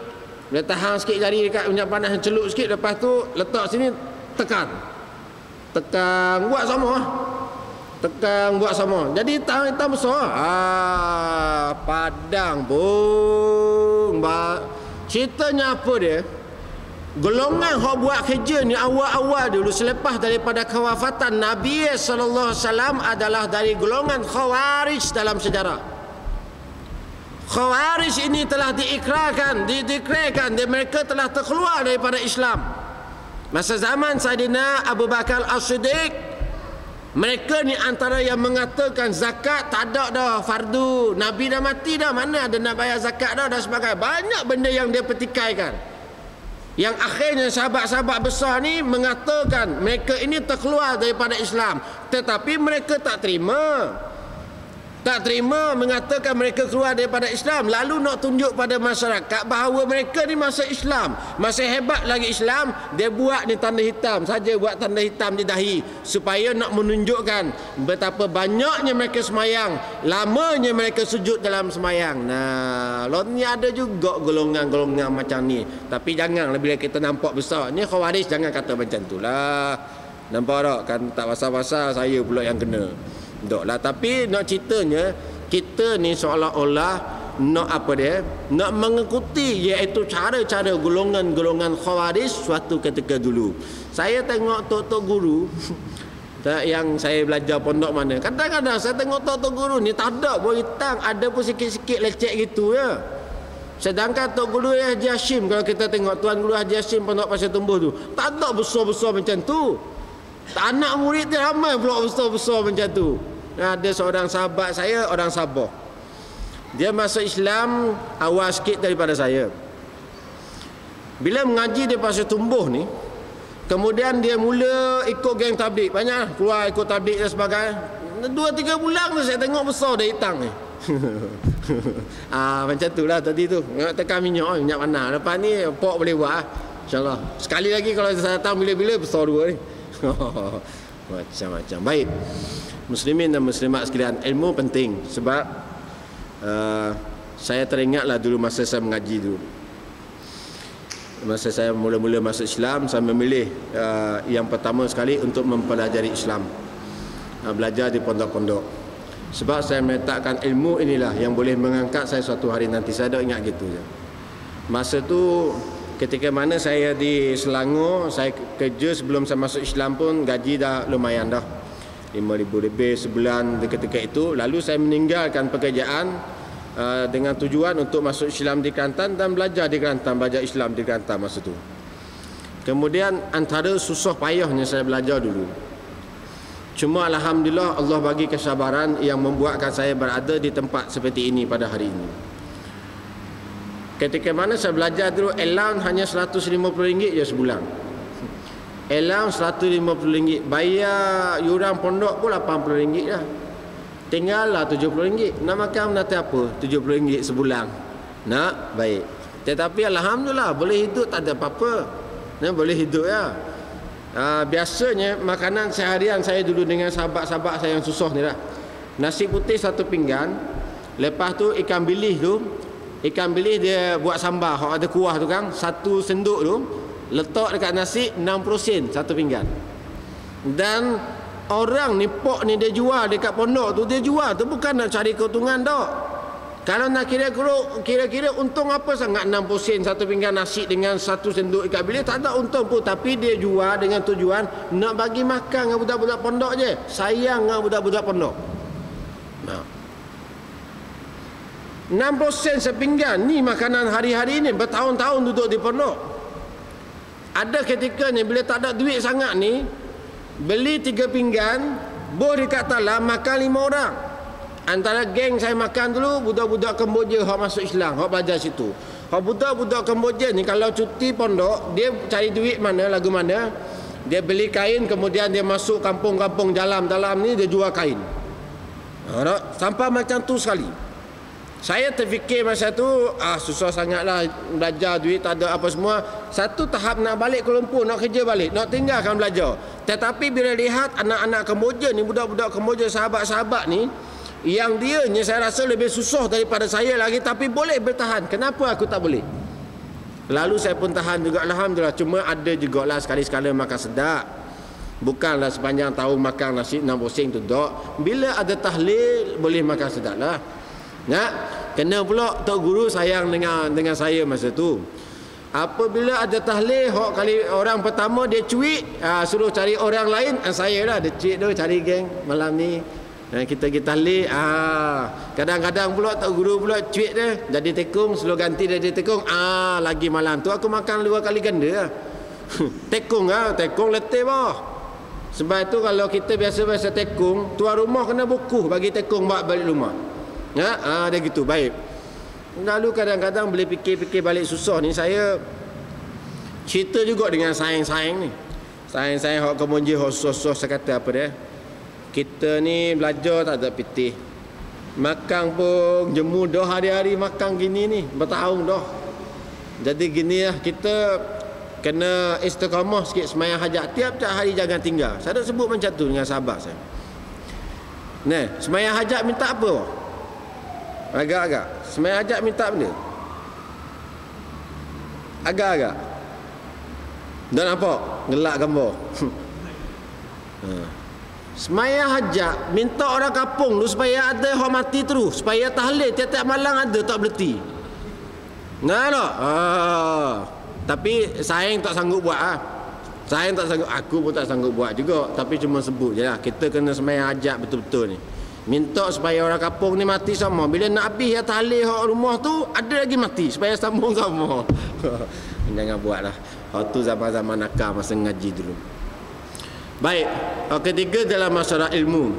Speaker 1: Bila tahan sikit jari dekat minyak panas, celup sikit, lepas tu letak sini, tekan buat sama. Tekan buat sama. Jadi hitam besar. Padang pun. Ceritanya apa dia? Golongan yang buat kerja ni awal-awal dulu, selepas daripada kewafatan Nabi sallallahu alaihi wasallam, adalah dari golongan Khawarij dalam sejarah. Khawarij ini telah diikrarkan, dideklarkan, dan mereka telah terkeluar daripada Islam. Masa zaman Saidina Abu Bakar As-Siddiq, mereka ni antara yang mengatakan zakat tak ada dah, fardu, Nabi dah mati dah, mana ada nak bayar zakat dah dan sebagainya. Banyak benda yang dia petikaikan. Yang akhirnya sahabat-sahabat besar ni mengatakan mereka ini terkeluar daripada Islam. Tetapi mereka tak terima. Tak terima mengatakan mereka keluar daripada Islam, lalu nak tunjuk pada masyarakat bahawa mereka ni masuk Islam, masih hebat lagi Islam. Dia buat ni tanda hitam saja, buat tanda hitam di dahi supaya nak menunjukkan betapa banyaknya mereka semayang, lamanya mereka sujud dalam semayang. Nah, lo ni ada juga golongan-golongan macam ni. Tapi jangan bila kita nampak besar ni Khawarij, jangan kata macam tu lah. Nampak tak? Kan tak pasal-pasal saya pula yang kena. Dok lah, tapi nak ceritanya kita ni seolah-olah nak apa dia? Nak mengikuti iaitu cara-cara golongan-golongan Khawarij suatu ketika dulu. Saya tengok tok-tok guru yang saya belajar pondok mana. Kadang-kadang saya tengok tok-tok guru ni tak ada pun hitam, ada pun sikit-sikit lecek gitu ya. Sedangkan tok guru Haji Hashim, kalau kita tengok tuan guru Haji Hashim pondok Pasir Tumbuh tu, tak ada besar-besar macam tu. Anak murid dia ramai pula besar-besar macam tu. Ada seorang sahabat saya, orang Sabah. Dia masuk Islam awal sikit daripada saya. Bila mengaji di Pasir Tumbuh ni, kemudian dia mula ikut geng tabligh. Banyak keluar ikut tabligh dan sebagainya. 2-3 bulan tu saya tengok besar dah hitang ni. Macam tu lah tadi tu. Tekan minyak panas. Lepas ni pok boleh buat. InsyaAllah. Sekali lagi kalau saya datang bila-bila besar dua ni. Macam-macam. Baik, muslimin dan muslimat sekalian, ilmu penting. Sebab saya teringatlah dulu masa saya mengaji dulu, masa saya mula-mula masuk Islam, saya memilih yang pertama sekali untuk mempelajari Islam, belajar di pondok-pondok. Sebab saya meletakkan ilmu inilah yang boleh mengangkat saya suatu hari nanti. Saya dah ingat gitu je. Masa tu ketika mana saya di Selangor, saya kerja sebelum saya masuk Islam pun gaji dah lumayan dah, 5,000 lebih sebulan ketika itu. Lalu saya meninggalkan pekerjaan dengan tujuan untuk masuk Islam di Kelantan dan belajar di Kelantan, belajar Islam di Kelantan masa tu. Kemudian antara susah payahnya saya belajar dulu. Cuma alhamdulillah Allah bagi kesabaran yang membuatkan saya berada di tempat seperti ini pada hari ini. Ketika mana saya belajar dulu, allowance hanya RM150 je sebulan. Allowance RM150. Bayar yuran pondok pun RM80 dah. Tinggallah RM70. Nak makan nanti apa? RM70 sebulan. Nak? Baik. Tetapi alhamdulillah boleh hidup, tak ada apa-apa. Boleh hidup ya. Biasanya makanan seharian saya dulu dengan sahabat-sahabat saya yang susah ni lah. Nasi putih 1 pinggan. Lepas tu ikan bilis tu, ikan bilis dia buat sambal, kalau ada kuah tu kan, 1 senduk tu letak dekat nasi 60 sen 1 pinggan. Dan orang ni pok ni dia jual dekat pondok tu, dia jual tu bukan nak cari keuntungan tak. Kalau nak kira-kira untung apa sangat 60 sen 1 pinggan nasi dengan 1 senduk ikan bilis, tak ada untung pun. Tapi dia jual dengan tujuan nak bagi makan dengan budak-budak pondok je, sayang dengan budak-budak pondok. 60 sen sepinggan ni makanan hari-hari ni, bertahun-tahun duduk di pondok. Ada ketikanya bila tak ada duit sangat ni, beli 3 pinggan, boh dekat talam, makan 5 orang. Antara geng saya makan dulu budak-budak Kemboja hok masuk Islam, hok belajar situ. Hok budak-budak Kemboja ni kalau cuti pondok, dia cari duit mana, lagu mana, dia beli kain, kemudian dia masuk kampung-kampung dalam ni, dia jual kain. Sampai macam tu sekali. Saya terfikir masa tu, susah sangatlah belajar, duit tak ada apa semua. Satu tahap nak balik Kuala Lumpur, nak kerja balik, nak tinggalkan belajar. Tetapi bila lihat anak-anak Kemboja ni, budak-budak Kemboja, sahabat-sahabat ni, yang dia ni saya rasa lebih susah daripada saya lagi, tapi boleh bertahan. Kenapa aku tak boleh? Lalu saya pun tahan juga, alhamdulillah. Cuma ada jugalah sekali-sekala makan sedap. Bukanlah sepanjang tahun makan nasi 60 sen tu tak. Bila ada tahlil boleh makan sedap lah. Kena pula tok guru sayang dengan saya masa tu. Apabila ada tahlil, kali orang pertama dia cuit, suruh cari orang lain, saya lah dia cuit tu, cari geng malam ni kita pergi tahlil. Kadang-kadang pula tok guru pula cuit dia jadi tekung, suruh ganti jadi tekung. Lagi malam tu aku makan 2 kali ganda lah. Tekung tekung letih bah. Sebab tu kalau kita biasa-biasa tekung, tuan rumah kena bukuh bagi tekung bawa balik rumah. Dia gitu. Baik. Lalu kadang-kadang boleh fikir-fikir balik susah ni, saya cerita juga dengan sayang-sayang ni. Sayang-sayang hok Kemboja, hok susah-susah, saya kata apa dia, kita ni belajar tak ada pitih. Makan pun jemu dah hari-hari makan gini ni, bertahun dah. Jadi gini lah, kita kena istiqamah sikit sembahyang hajat. Tiap-tiap hari jangan tinggal. Saya dah sebut macam tu dengan sahabat saya. Nah, sembahyang hajat minta apa? Agak-agak. Sembahyang hajat minta benda? Agak-agak. Dah nampak? Gelak gambar. Sembahyang hajat minta orang kampung tu supaya ada orang mati terus, supaya tahlil tiap-tiap malam ada tak berhenti. Nah tak? Tapi saya tak sanggup buat Saya tak sanggup, aku pun tak sanggup buat juga. Tapi cuma sebut je lah. Kita kena sembahyang hajat betul-betul ni. Minta supaya orang kampung ni mati sama. Bila nak habis ya tahlil rumah tu, ada lagi mati supaya sambung sama. Jangan buat lah. Tu zaman-zaman nakal masa ngaji dulu. Baik, ketiga dalam masalah ilmu.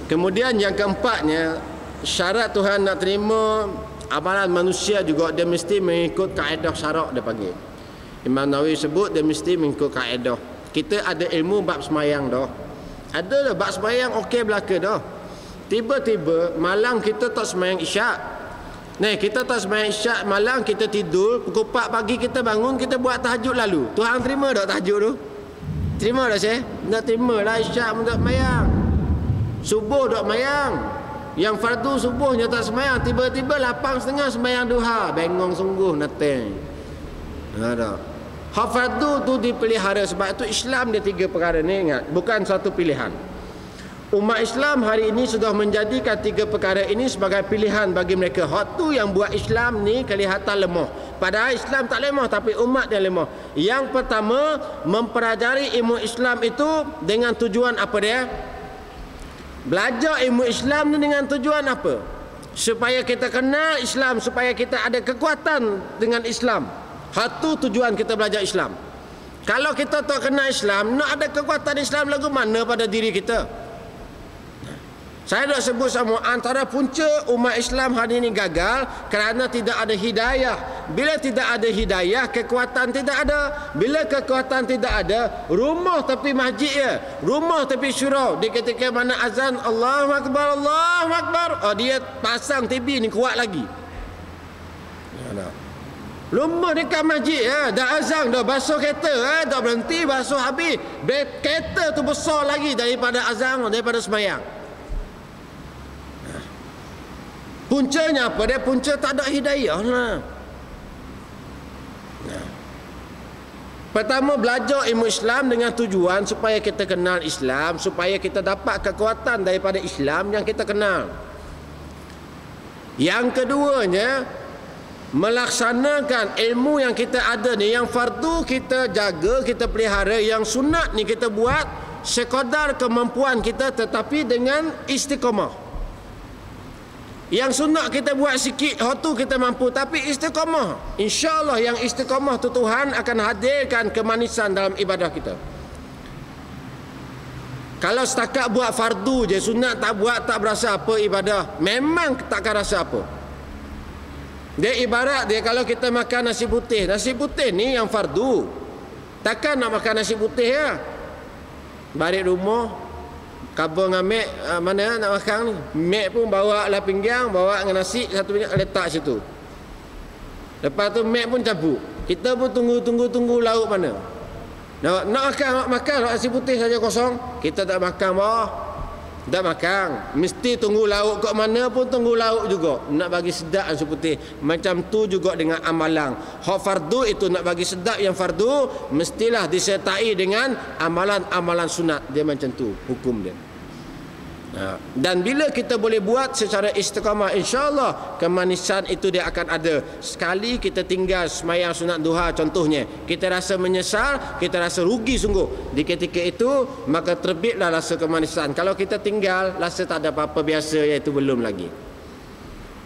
Speaker 1: Kemudian yang keempatnya, syarat Tuhan nak terima amalan manusia juga dia mesti mengikut kaedah syarak dia panggil. Imam Nawawi sebut dia mesti mengikut kaedah. Kita ada ilmu bab semayang dah. Ada dah bab semayang okey belaka dah. Tiba-tiba malam kita tak semayang isyak. Kita tak semayang isyak malam, kita tidur, pukul 4 pagi kita bangun, kita buat tahajud lalu. Tuhan terima tak tahajud tu? Terima tak saya? Tak terima lah isyak pun tak semayang. Subuh tak semayang. Yang fardu subuhnya tak semayang. Tiba-tiba 8:30 semayang duha. Bengong sungguh nateng. Tak. Hak fardu tu dipelihara. Sebab itu Islam dia 3 perkara ni, ingat. Bukan satu pilihan. Umat Islam hari ini sudah menjadikan 3 perkara ini sebagai pilihan bagi mereka. Hak tu yang buat Islam ni kelihatan lemah. Padahal Islam tak lemah, tapi umat yang lemah. Yang pertama, mempelajari ilmu Islam itu dengan tujuan apa dia? Belajar ilmu Islam ni dengan tujuan apa? Supaya kita kenal Islam, supaya kita ada kekuatan dengan Islam. Satu tujuan kita belajar Islam. Kalau kita tak kenal Islam, nak ada kekuatan Islam lagu mana pada diri kita? Saya dah sebut sama, antara punca umat Islam hari ini gagal kerana tidak ada hidayah. Bila tidak ada hidayah, kekuatan tidak ada. Bila kekuatan tidak ada, rumah tapi masjid ya, rumah tapi surau. Di ketika mana azan Allahu Akbar, Allahu Akbar, dia pasang TV ni kuat lagi. Rumah dekat masjid ya, dah azan dah, basuh kereta tak berhenti, basuh habis. Kereta tu besar lagi daripada azan, daripada sembahyang. Puncanya apa? Dia punca tak ada hidayah lah. Pertama, belajar ilmu Islam dengan tujuan supaya kita kenal Islam, supaya kita dapat kekuatan daripada Islam yang kita kenal. Yang keduanya, melaksanakan ilmu yang kita ada ni, yang fardu kita jaga, kita pelihara, yang sunat ni kita buat sekadar kemampuan kita tetapi dengan istiqamah. Yang sunat kita buat sikit, tu kita mampu, tapi istiqamah. InsyaAllah yang istiqamah tu Tuhan akan hadirkan kemanisan dalam ibadah kita. Kalau setakat buat fardu je, sunat tak buat, tak berasa apa ibadah, memang takkan rasa apa. Dia ibarat dia kalau kita makan nasi putih. Nasi putih ni yang fardu. Takkan nak makan nasi putih ya? Balik rumah, kabur dengan mek, mana nak makan ni? Mek pun bawa lah pinggang, bawa dengan nasi, satu pinggang letak situ. Lepas tu mek pun cabut. Kita pun tunggu lauk mana. Nak makan nasi putih saja kosong. Kita tak makan bawah. Tak makan. Mesti tunggu lauk kat mana pun tunggu lauk juga. Nak bagi sedap nasi putih. Macam tu juga dengan amalan. Hak fardu itu nak bagi sedap yang fardu, mestilah disertai dengan amalan-amalan sunat. Dia macam tu hukum dia. Dan bila kita boleh buat secara istiqamah, insyaAllah kemanisan itu dia akan ada. Sekali kita tinggal semayang sunat duha contohnya, kita rasa menyesal, kita rasa rugi sungguh. Di ketika itu maka terbitlah rasa kemanisan. Kalau kita tinggal rasa tak ada apa-apa biasa, iaitu belum lagi.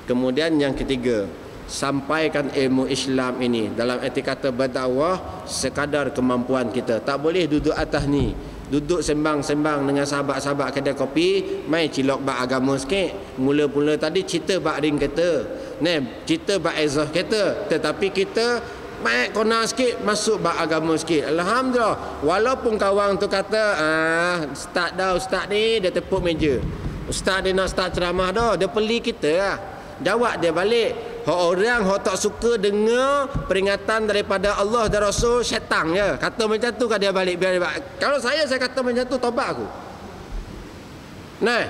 Speaker 1: Kemudian yang ketiga, sampaikan ilmu Islam ini dalam erti kata berdakwah sekadar kemampuan kita. Tak boleh duduk atas ni, duduk sembang-sembang dengan sahabat-sahabat kedai kopi, mai cilok bab agama sikit. Mula-mula tadi cerita bab ring kereta, cerita bab exhaust kereta, tetapi kita mai kona sikit masuk bab agama sikit. Alhamdulillah, walaupun kawan tu kata ustaz ni dia tepuk meja. Ustaz dia nak start ceramah dah, dia peli kita lah. Jawab dia balik. Orang tak suka dengar peringatan daripada Allah dan Rasul, syaitan je. Kata macam tu kan dia balik. Kalau saya kata macam tu, tobat aku. Nah,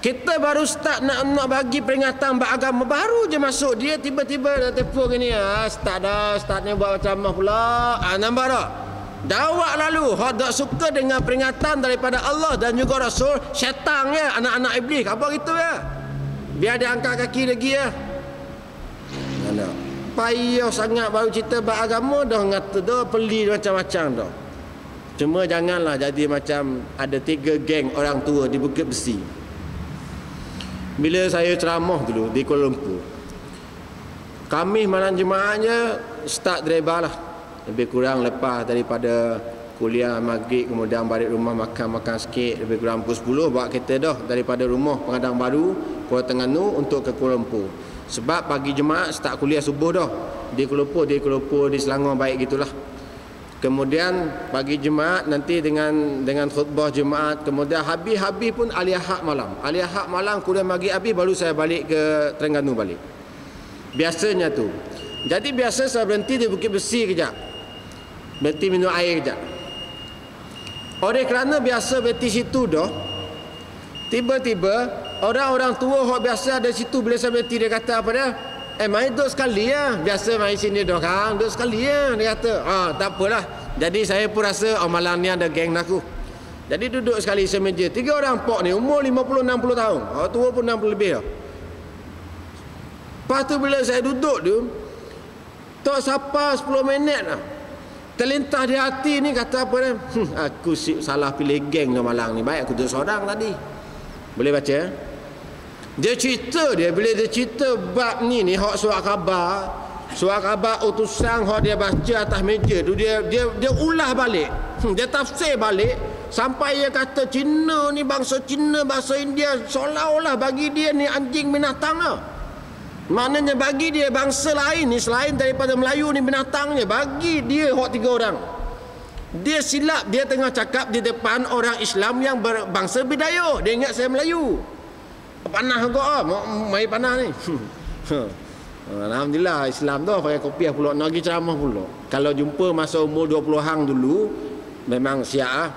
Speaker 1: kita baru start nak bagi peringatan beragama, baru je masuk dia tiba-tiba dah telefon gini. Start ni buat ceramah pula. Nampak tak? Jawab lalu. Hak tak suka dengan peringatan daripada Allah dan juga Rasul, syaitan ya, anak-anak iblis. Apa gitu ya? Biar dia angkat kaki lagi ya. Mana? Payah sangat baru cerita beragama dah ngata dah peli macam-macam dah. Cuma janganlah jadi macam ada 3 geng orang tua di Bukit Besi. Bila saya ceramah dulu di Kuala Lumpur, Khamis malam Jumaatnya start driver lah. Lebih kurang lepas daripada kuliah maghrib, kemudian balik rumah makan-makan sikit, lebih kurang pukul 10 bawa kereta dah daripada rumah Pengadang Baru, Kuala Terengganu untuk ke Kuala Lumpur. Sebab pagi Jumaat start kuliah subuh dah di Kuala Lumpur, di Selangor baik gitulah. Kemudian pagi Jumaat nanti dengan khutbah Jumaat, kemudian habis pun Ali Ahad malam. Ali Ahad malam kuliah maghrib habis baru saya balik ke Terengganu balik. Biasanya tu. Jadi biasa saya berhenti di Bukit Besi kejap. Berhenti minum air kejap. Oleh kerana biasa berhenti situ dah, tiba-tiba orang-orang tua yang biasa ada situ bila saya berhenti dia kata apa dia? Main duduk sekali ya. Biasa main sini dah kan, duduk sekali ya, dia kata. Tak apalah. Jadi saya pun rasa malam ni ada geng aku. Jadi duduk sekali semeja. 3 orang pok ni umur 50-60 tahun. Orang tua pun 60 lebih dah. Lepas tu bila saya duduk tu, tak sampai 10 minit lah, terlintas di hati ni kata apa dia? Aku salah pilih geng dah malam ni. Baik aku duduk seorang tadi. Boleh baca? Dia cerita bila dia cerita bab ni hak surat khabar utusan hak dia baca atas meja tu, dia ulah balik. Dia tafsir balik sampai dia kata Cina ni, bangsa Cina, bangsa India seolah-olah bagi dia ni anjing binatang lah. Maknanya bagi dia bangsa lain ni selain daripada Melayu ni binatangnya. Bagi dia hak 3 orang. Dia silap, dia tengah cakap di depan orang Islam yang berbangsa Bidayuh. Dia ingat saya Melayu. Panah kau mai panah ni. Alhamdulillah Islam tu pakai kopiah pula, nak pergi ceramah pula. Kalau jumpa masa umur 20-an dulu memang siap.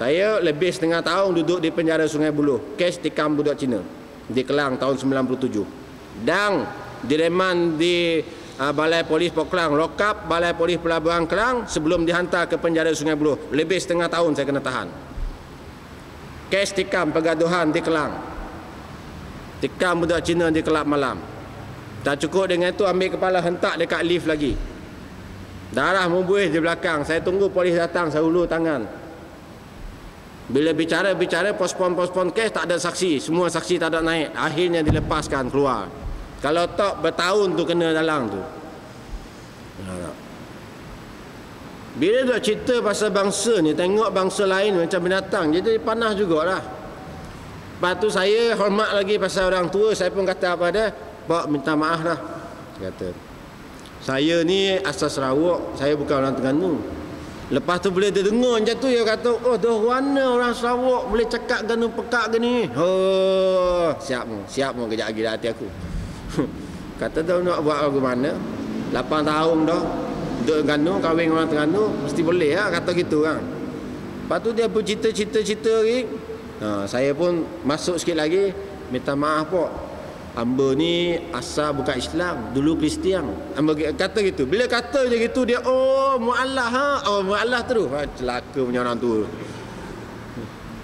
Speaker 1: Saya lebih setengah tahun duduk di penjara Sungai Buloh, kes tikam budak Cina di Kelang tahun 97. Dan direman di Balai Polis Port Klang, lokap Balai Polis Pelabuhan Kelang sebelum dihantar ke penjara Sungai Buloh. Lebih setengah tahun saya kena tahan. Kes tikam pergaduhan di Kelang. Tikam budak Cina di kelab malam. Tak cukup dengan itu, ambil kepala hentak dekat lift lagi. Darah membuih di belakang. Saya tunggu polis datang, saya ulur tangan. Bila bicara pospon kes tak ada saksi. Semua saksi tak ada naik. Akhirnya dilepaskan keluar. Kalau tak bertahun tu kena dalam tu. Bila dia cerita pasal bangsa ni, tengok bangsa lain macam binatang, jadi panas jugalah. Lepas tu saya hormat lagi pasal orang tua. Saya pun kata apa dia, Pak minta maaf lah. Kata saya ni asal Sarawak, saya bukan orang Terengganu. Lepas tu boleh dia dengar macam tu, dia kata dah warna orang Sarawak boleh cakap ganu pekak gini. Siap mu kejap lagi dah hati aku. Kata dah nak buat lagu mana, 8 tahun dah duduk Terengganu, kahwin orang Terengganu, mesti boleh lah kata gitu kan. Lepas tu dia pun cerita lagi. Saya pun masuk sikit lagi, minta maaf Pak, hamba ni asal bukan Islam, dulu Kristian. Hamba kata gitu. Bila kata je gitu dia mu'allah mu'allah terus. Celaka punya orang tu.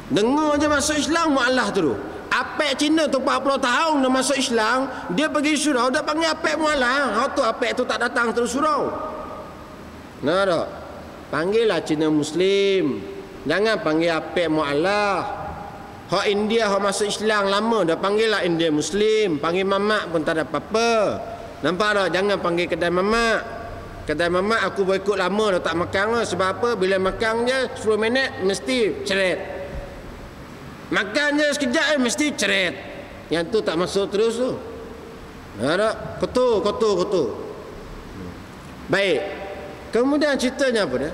Speaker 1: Dengar je masuk Islam mu'allah terus. Apek Cina tu 40 tahun dah masuk Islam, dia pergi surau dah panggil apek mu'allah. Hak tu apek tu tak datang terus surau. Nah tak? Panggillah Cina Muslim. Jangan panggil apek mu'allah. Hak India hak masuk Islam lama dah panggillah India Muslim. Panggil mamak pun tak ada apa-apa. Nampak tak? Jangan panggil kedai mamak. Kedai mamak aku berikut lama dah tak makan lah. Sebab apa? Bila makan je 10 minit mesti ceret. Makan je sekejap mesti ceret. Yang tu tak masuk terus tu. Tak? Kotor. Baik. Kemudian ceritanya apa dia?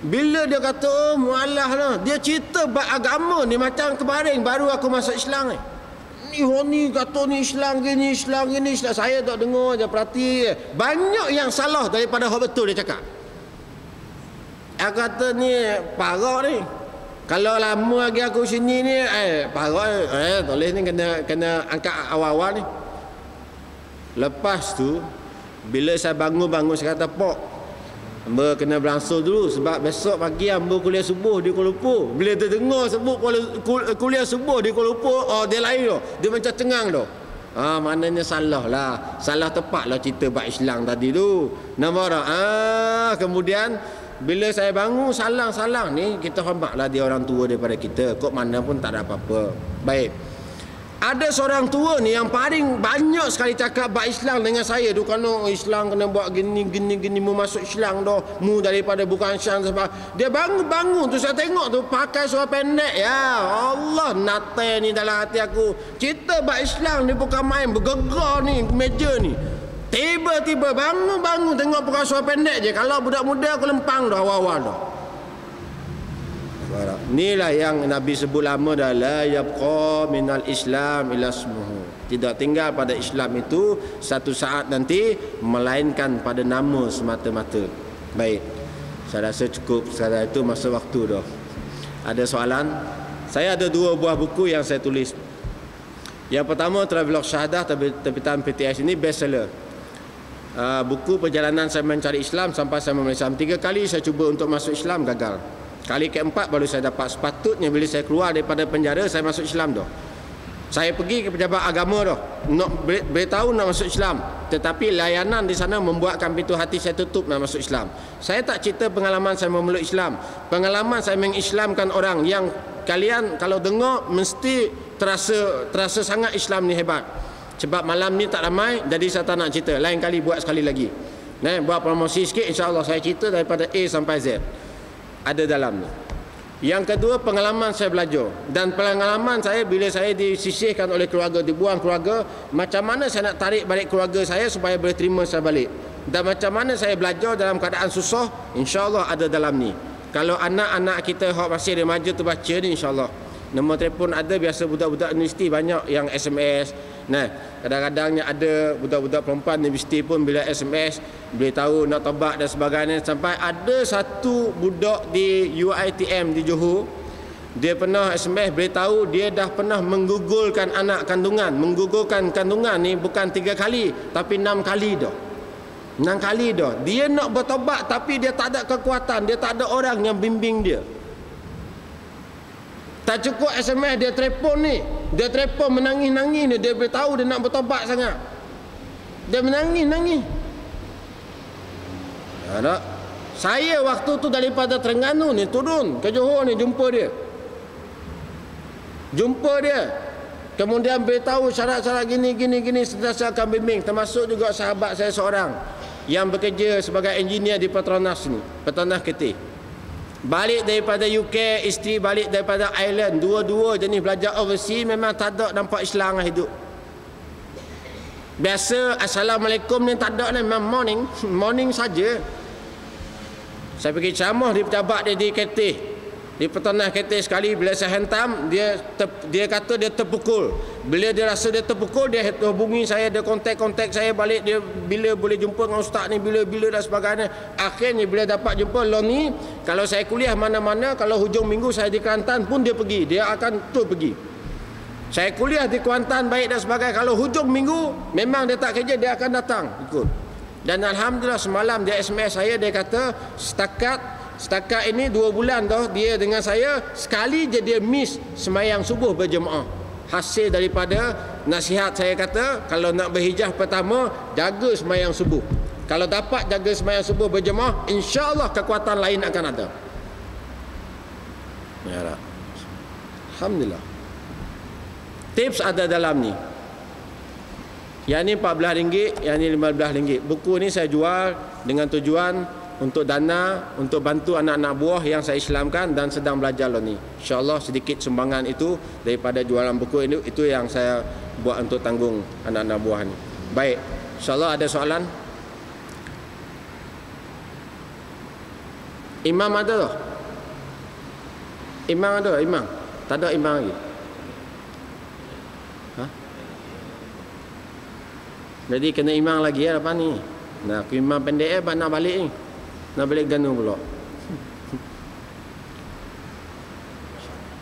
Speaker 1: Bila dia kata, oh mualah lah, dia cerita bab agama ni macam kemarin baru aku masuk Islam ni. Ni kata ni Islam gini, Islam gini, Islam. Saya tak dengar je, perhati. Banyak yang salah daripada hak betul dia cakap. Dia kata ni parah ni. Kalau lama lagi aku sini ni, parah. Tulis ni kena angkat awal-awal ni. Lepas tu, bila saya bangun saya kata, Pok, hamba kena beransur dulu sebab besok pagi hamba kuliah subuh di Kuala Lumpur. Bila dia dengar sebut kuliah subuh di Kuala Lumpur, dia lain tu. Dia macam cengang tu. Maknanya salah lah. Salah tepat lah cerita bab Islam tadi tu. Nampak tak? Kemudian bila saya bangun salang-salang ni, kita hormatlah dia orang tua daripada kita. Kok mana pun tak ada apa-apa. Baik. Ada seorang tua ni yang paling banyak sekali cakap bab Islam dengan saya tu, kerana Islam kena buat gini mu masuk Islam dah, mu daripada bukan Islam sebab dia bangun tu saya tengok tu pakai seluar pendek. Ya Allah, natal ni dalam hati aku. Cerita bab Islam ni bukan main, bergegar ni meja ni. Tiba-tiba bangun tengok pakai seluar pendek je. Kalau budak muda aku lempang dah awal-awal dah. Inilah yang Nabi sebut lama dah, la yabqa minal Islam ila ismuhu. Tidak tinggal pada Islam itu satu saat nanti melainkan pada nama semata-mata. Baik. Saya rasa cukup sekadar itu, masa waktu dah. Ada soalan? Saya ada 2 buah buku yang saya tulis. Yang pertama Travelog Syahadah terbitan PTS, ini bestseller. Buku perjalanan saya mencari Islam sampai saya memulai Islam. 3 kali saya cuba untuk masuk Islam, gagal. Kali keempat baru saya dapat. Sepatutnya bila saya keluar daripada penjara, saya masuk Islam dah. Saya pergi ke pejabat agama dah, nak beritahu nak masuk Islam, tetapi layanan di sana membuatkan pintu hati saya tutup nak masuk Islam. Saya tak cerita pengalaman saya memeluk Islam, pengalaman saya mengislamkan orang yang kalian kalau dengar mesti terasa sangat Islam ni hebat. Sebab malam ni tak ramai, jadi saya tak nak cerita. Lain kali buat sekali lagi. Buat promosi sikit, insya-Allah saya cerita daripada A sampai Z. Ada dalam ni. Yang kedua, pengalaman saya belajar. Dan pengalaman saya bila saya disisihkan oleh keluarga, dibuang keluarga, macam mana saya nak tarik balik keluarga saya supaya boleh terima saya balik. Dan macam mana saya belajar dalam keadaan susah, insya-Allah ada dalam ni. Kalau anak-anak kita yang masih remaja tu baca ni, insya-Allah. Nombor telefon ada, biasa budak-budak universiti banyak yang SMS. Kadang-kadangnya ada budak-budak perempuan universiti pun bila SMS beritahu nak tobat dan sebagainya. Sampai ada satu budak di UiTM di Johor, dia pernah SMS beritahu dia dah pernah menggugurkan anak kandungan. Menggugurkan kandungan ni bukan 3 kali tapi 6 kali dah. 6 kali dah. Dia nak bertobat tapi dia tak ada kekuatan, dia tak ada orang yang bimbing dia. Tak cukup SMS, dia telefon ni. Dia telefon menangis-nangis ni. Dia beritahu dia nak bertobat sangat. Dia menangis-nangis. Ada. Saya waktu tu daripada Terengganu ni turun ke Johor ni jumpa dia. Kemudian beritahu syarat-syarat gini sentiasa akan bimbing. Termasuk juga sahabat saya seorang yang bekerja sebagai engineer di Petronas ni, Petronas Ketih. Balik daripada UK, isteri balik daripada Ireland, dua-dua jenis belajar overseas, memang tak ada nampak Islam lah hidup. Biasa Assalamualaikum ni tak ada, memang morning saja. Saya pergi ceramah di pejabat dia di Ketih, di Petronas Ketih sekali. Bila saya hentam, dia kata dia terpukul. Bila dia rasa dia terpukul, dia hubungi saya, dia kontak saya balik, dia bila boleh jumpa dengan ustaz ni, bila dan sebagainya. Akhirnya bila dapat jumpa lo ni, kalau saya kuliah mana-mana, kalau hujung minggu saya di Kelantan pun dia pergi, dia akan pergi. Saya kuliah di Kelantan baik dan sebagainya, kalau hujung minggu memang dia tak kerja, dia akan datang ikut. Dan alhamdulillah semalam dia SMS saya, dia kata setakat ini 2 bulan dah dia dengan saya, sekali je dia miss semayang subuh berjemaah. Hasil daripada nasihat saya kata, kalau nak berhijrah pertama, jaga semayang subuh. Kalau dapat jaga semayang subuh berjemaah, insya-Allah kekuatan lain akan ada. Ya, alhamdulillah. Tips ada dalam ni. Yang ni RM14, yang ni RM15. Buku ni saya jual dengan tujuan untuk dana, untuk bantu anak-anak buah yang saya Islamkan dan sedang belajar ni. InsyaAllah sedikit sumbangan itu daripada jualan buku ini, itu yang saya buat untuk tanggung anak-anak buah ni. Baik, insyaAllah ada soalan? Imam ada tak? Imam ada, imam. Tak ada imam lagi. Ha? Jadi kena imam lagi ya lepas ni. Nah, aku imam pendek nak balik ni. Nak balik ganu pula.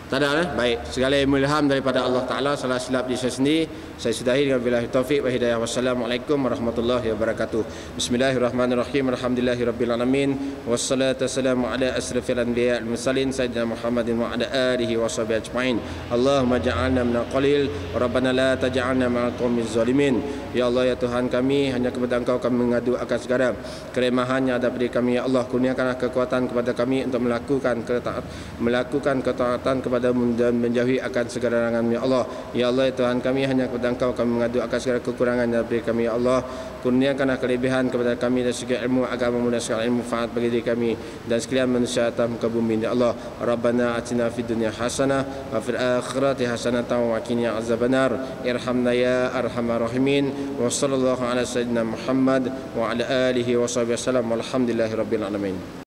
Speaker 1: Tak ada baik, segala ilmu ilham daripada Allah Ta'ala. Salah silap di saya sendiri saya sudahi dengan billahi taufiq wa hidayah. Wassalamualaikum warahmatullahi wabarakatuh. Bismillahirrahmanirrahim. Alhamdulillahirabbil alamin. Wassalatu wassalamu ala asrafil anbiya wal mursalin sayyidina Muhammadin wa ala alihi washabihi ajmain. Allahumma ja'alna minal qalil rabbana la taj'alna ma'al qaumiz zalimin. Ya Allah, ya Tuhan kami, hanya kepada Engkau kami mengadu akan segala kelemahannya daripada kami. Ya Allah, kurniakanlah kekuatan kepada kami untuk melakukan ketaatan kepada-Mu dan menjauhi akan segala larangan. Ya Allah, ya Allah, ya Tuhan kami, hanya kepada Engkau kami mengadu akan segala kekurangan daripada kami. Ya Allah, kurniakanlah kelebihan kepada kami dan segala ilmu agama-Mu dan segala ilmu manfaat bagi diri kami dan sekalian manusia atas muka bumi. Ya Allah, Rabbana atina fid dunya hasanah wa fil akhirati hasanah wa qina azabannar. Irhamna ya arhamar rahimin. Wa sallallahu ala sayyidina Muhammad wa ala alihi wa sahbihi wasallam. Walhamdulillahirabbil alamin.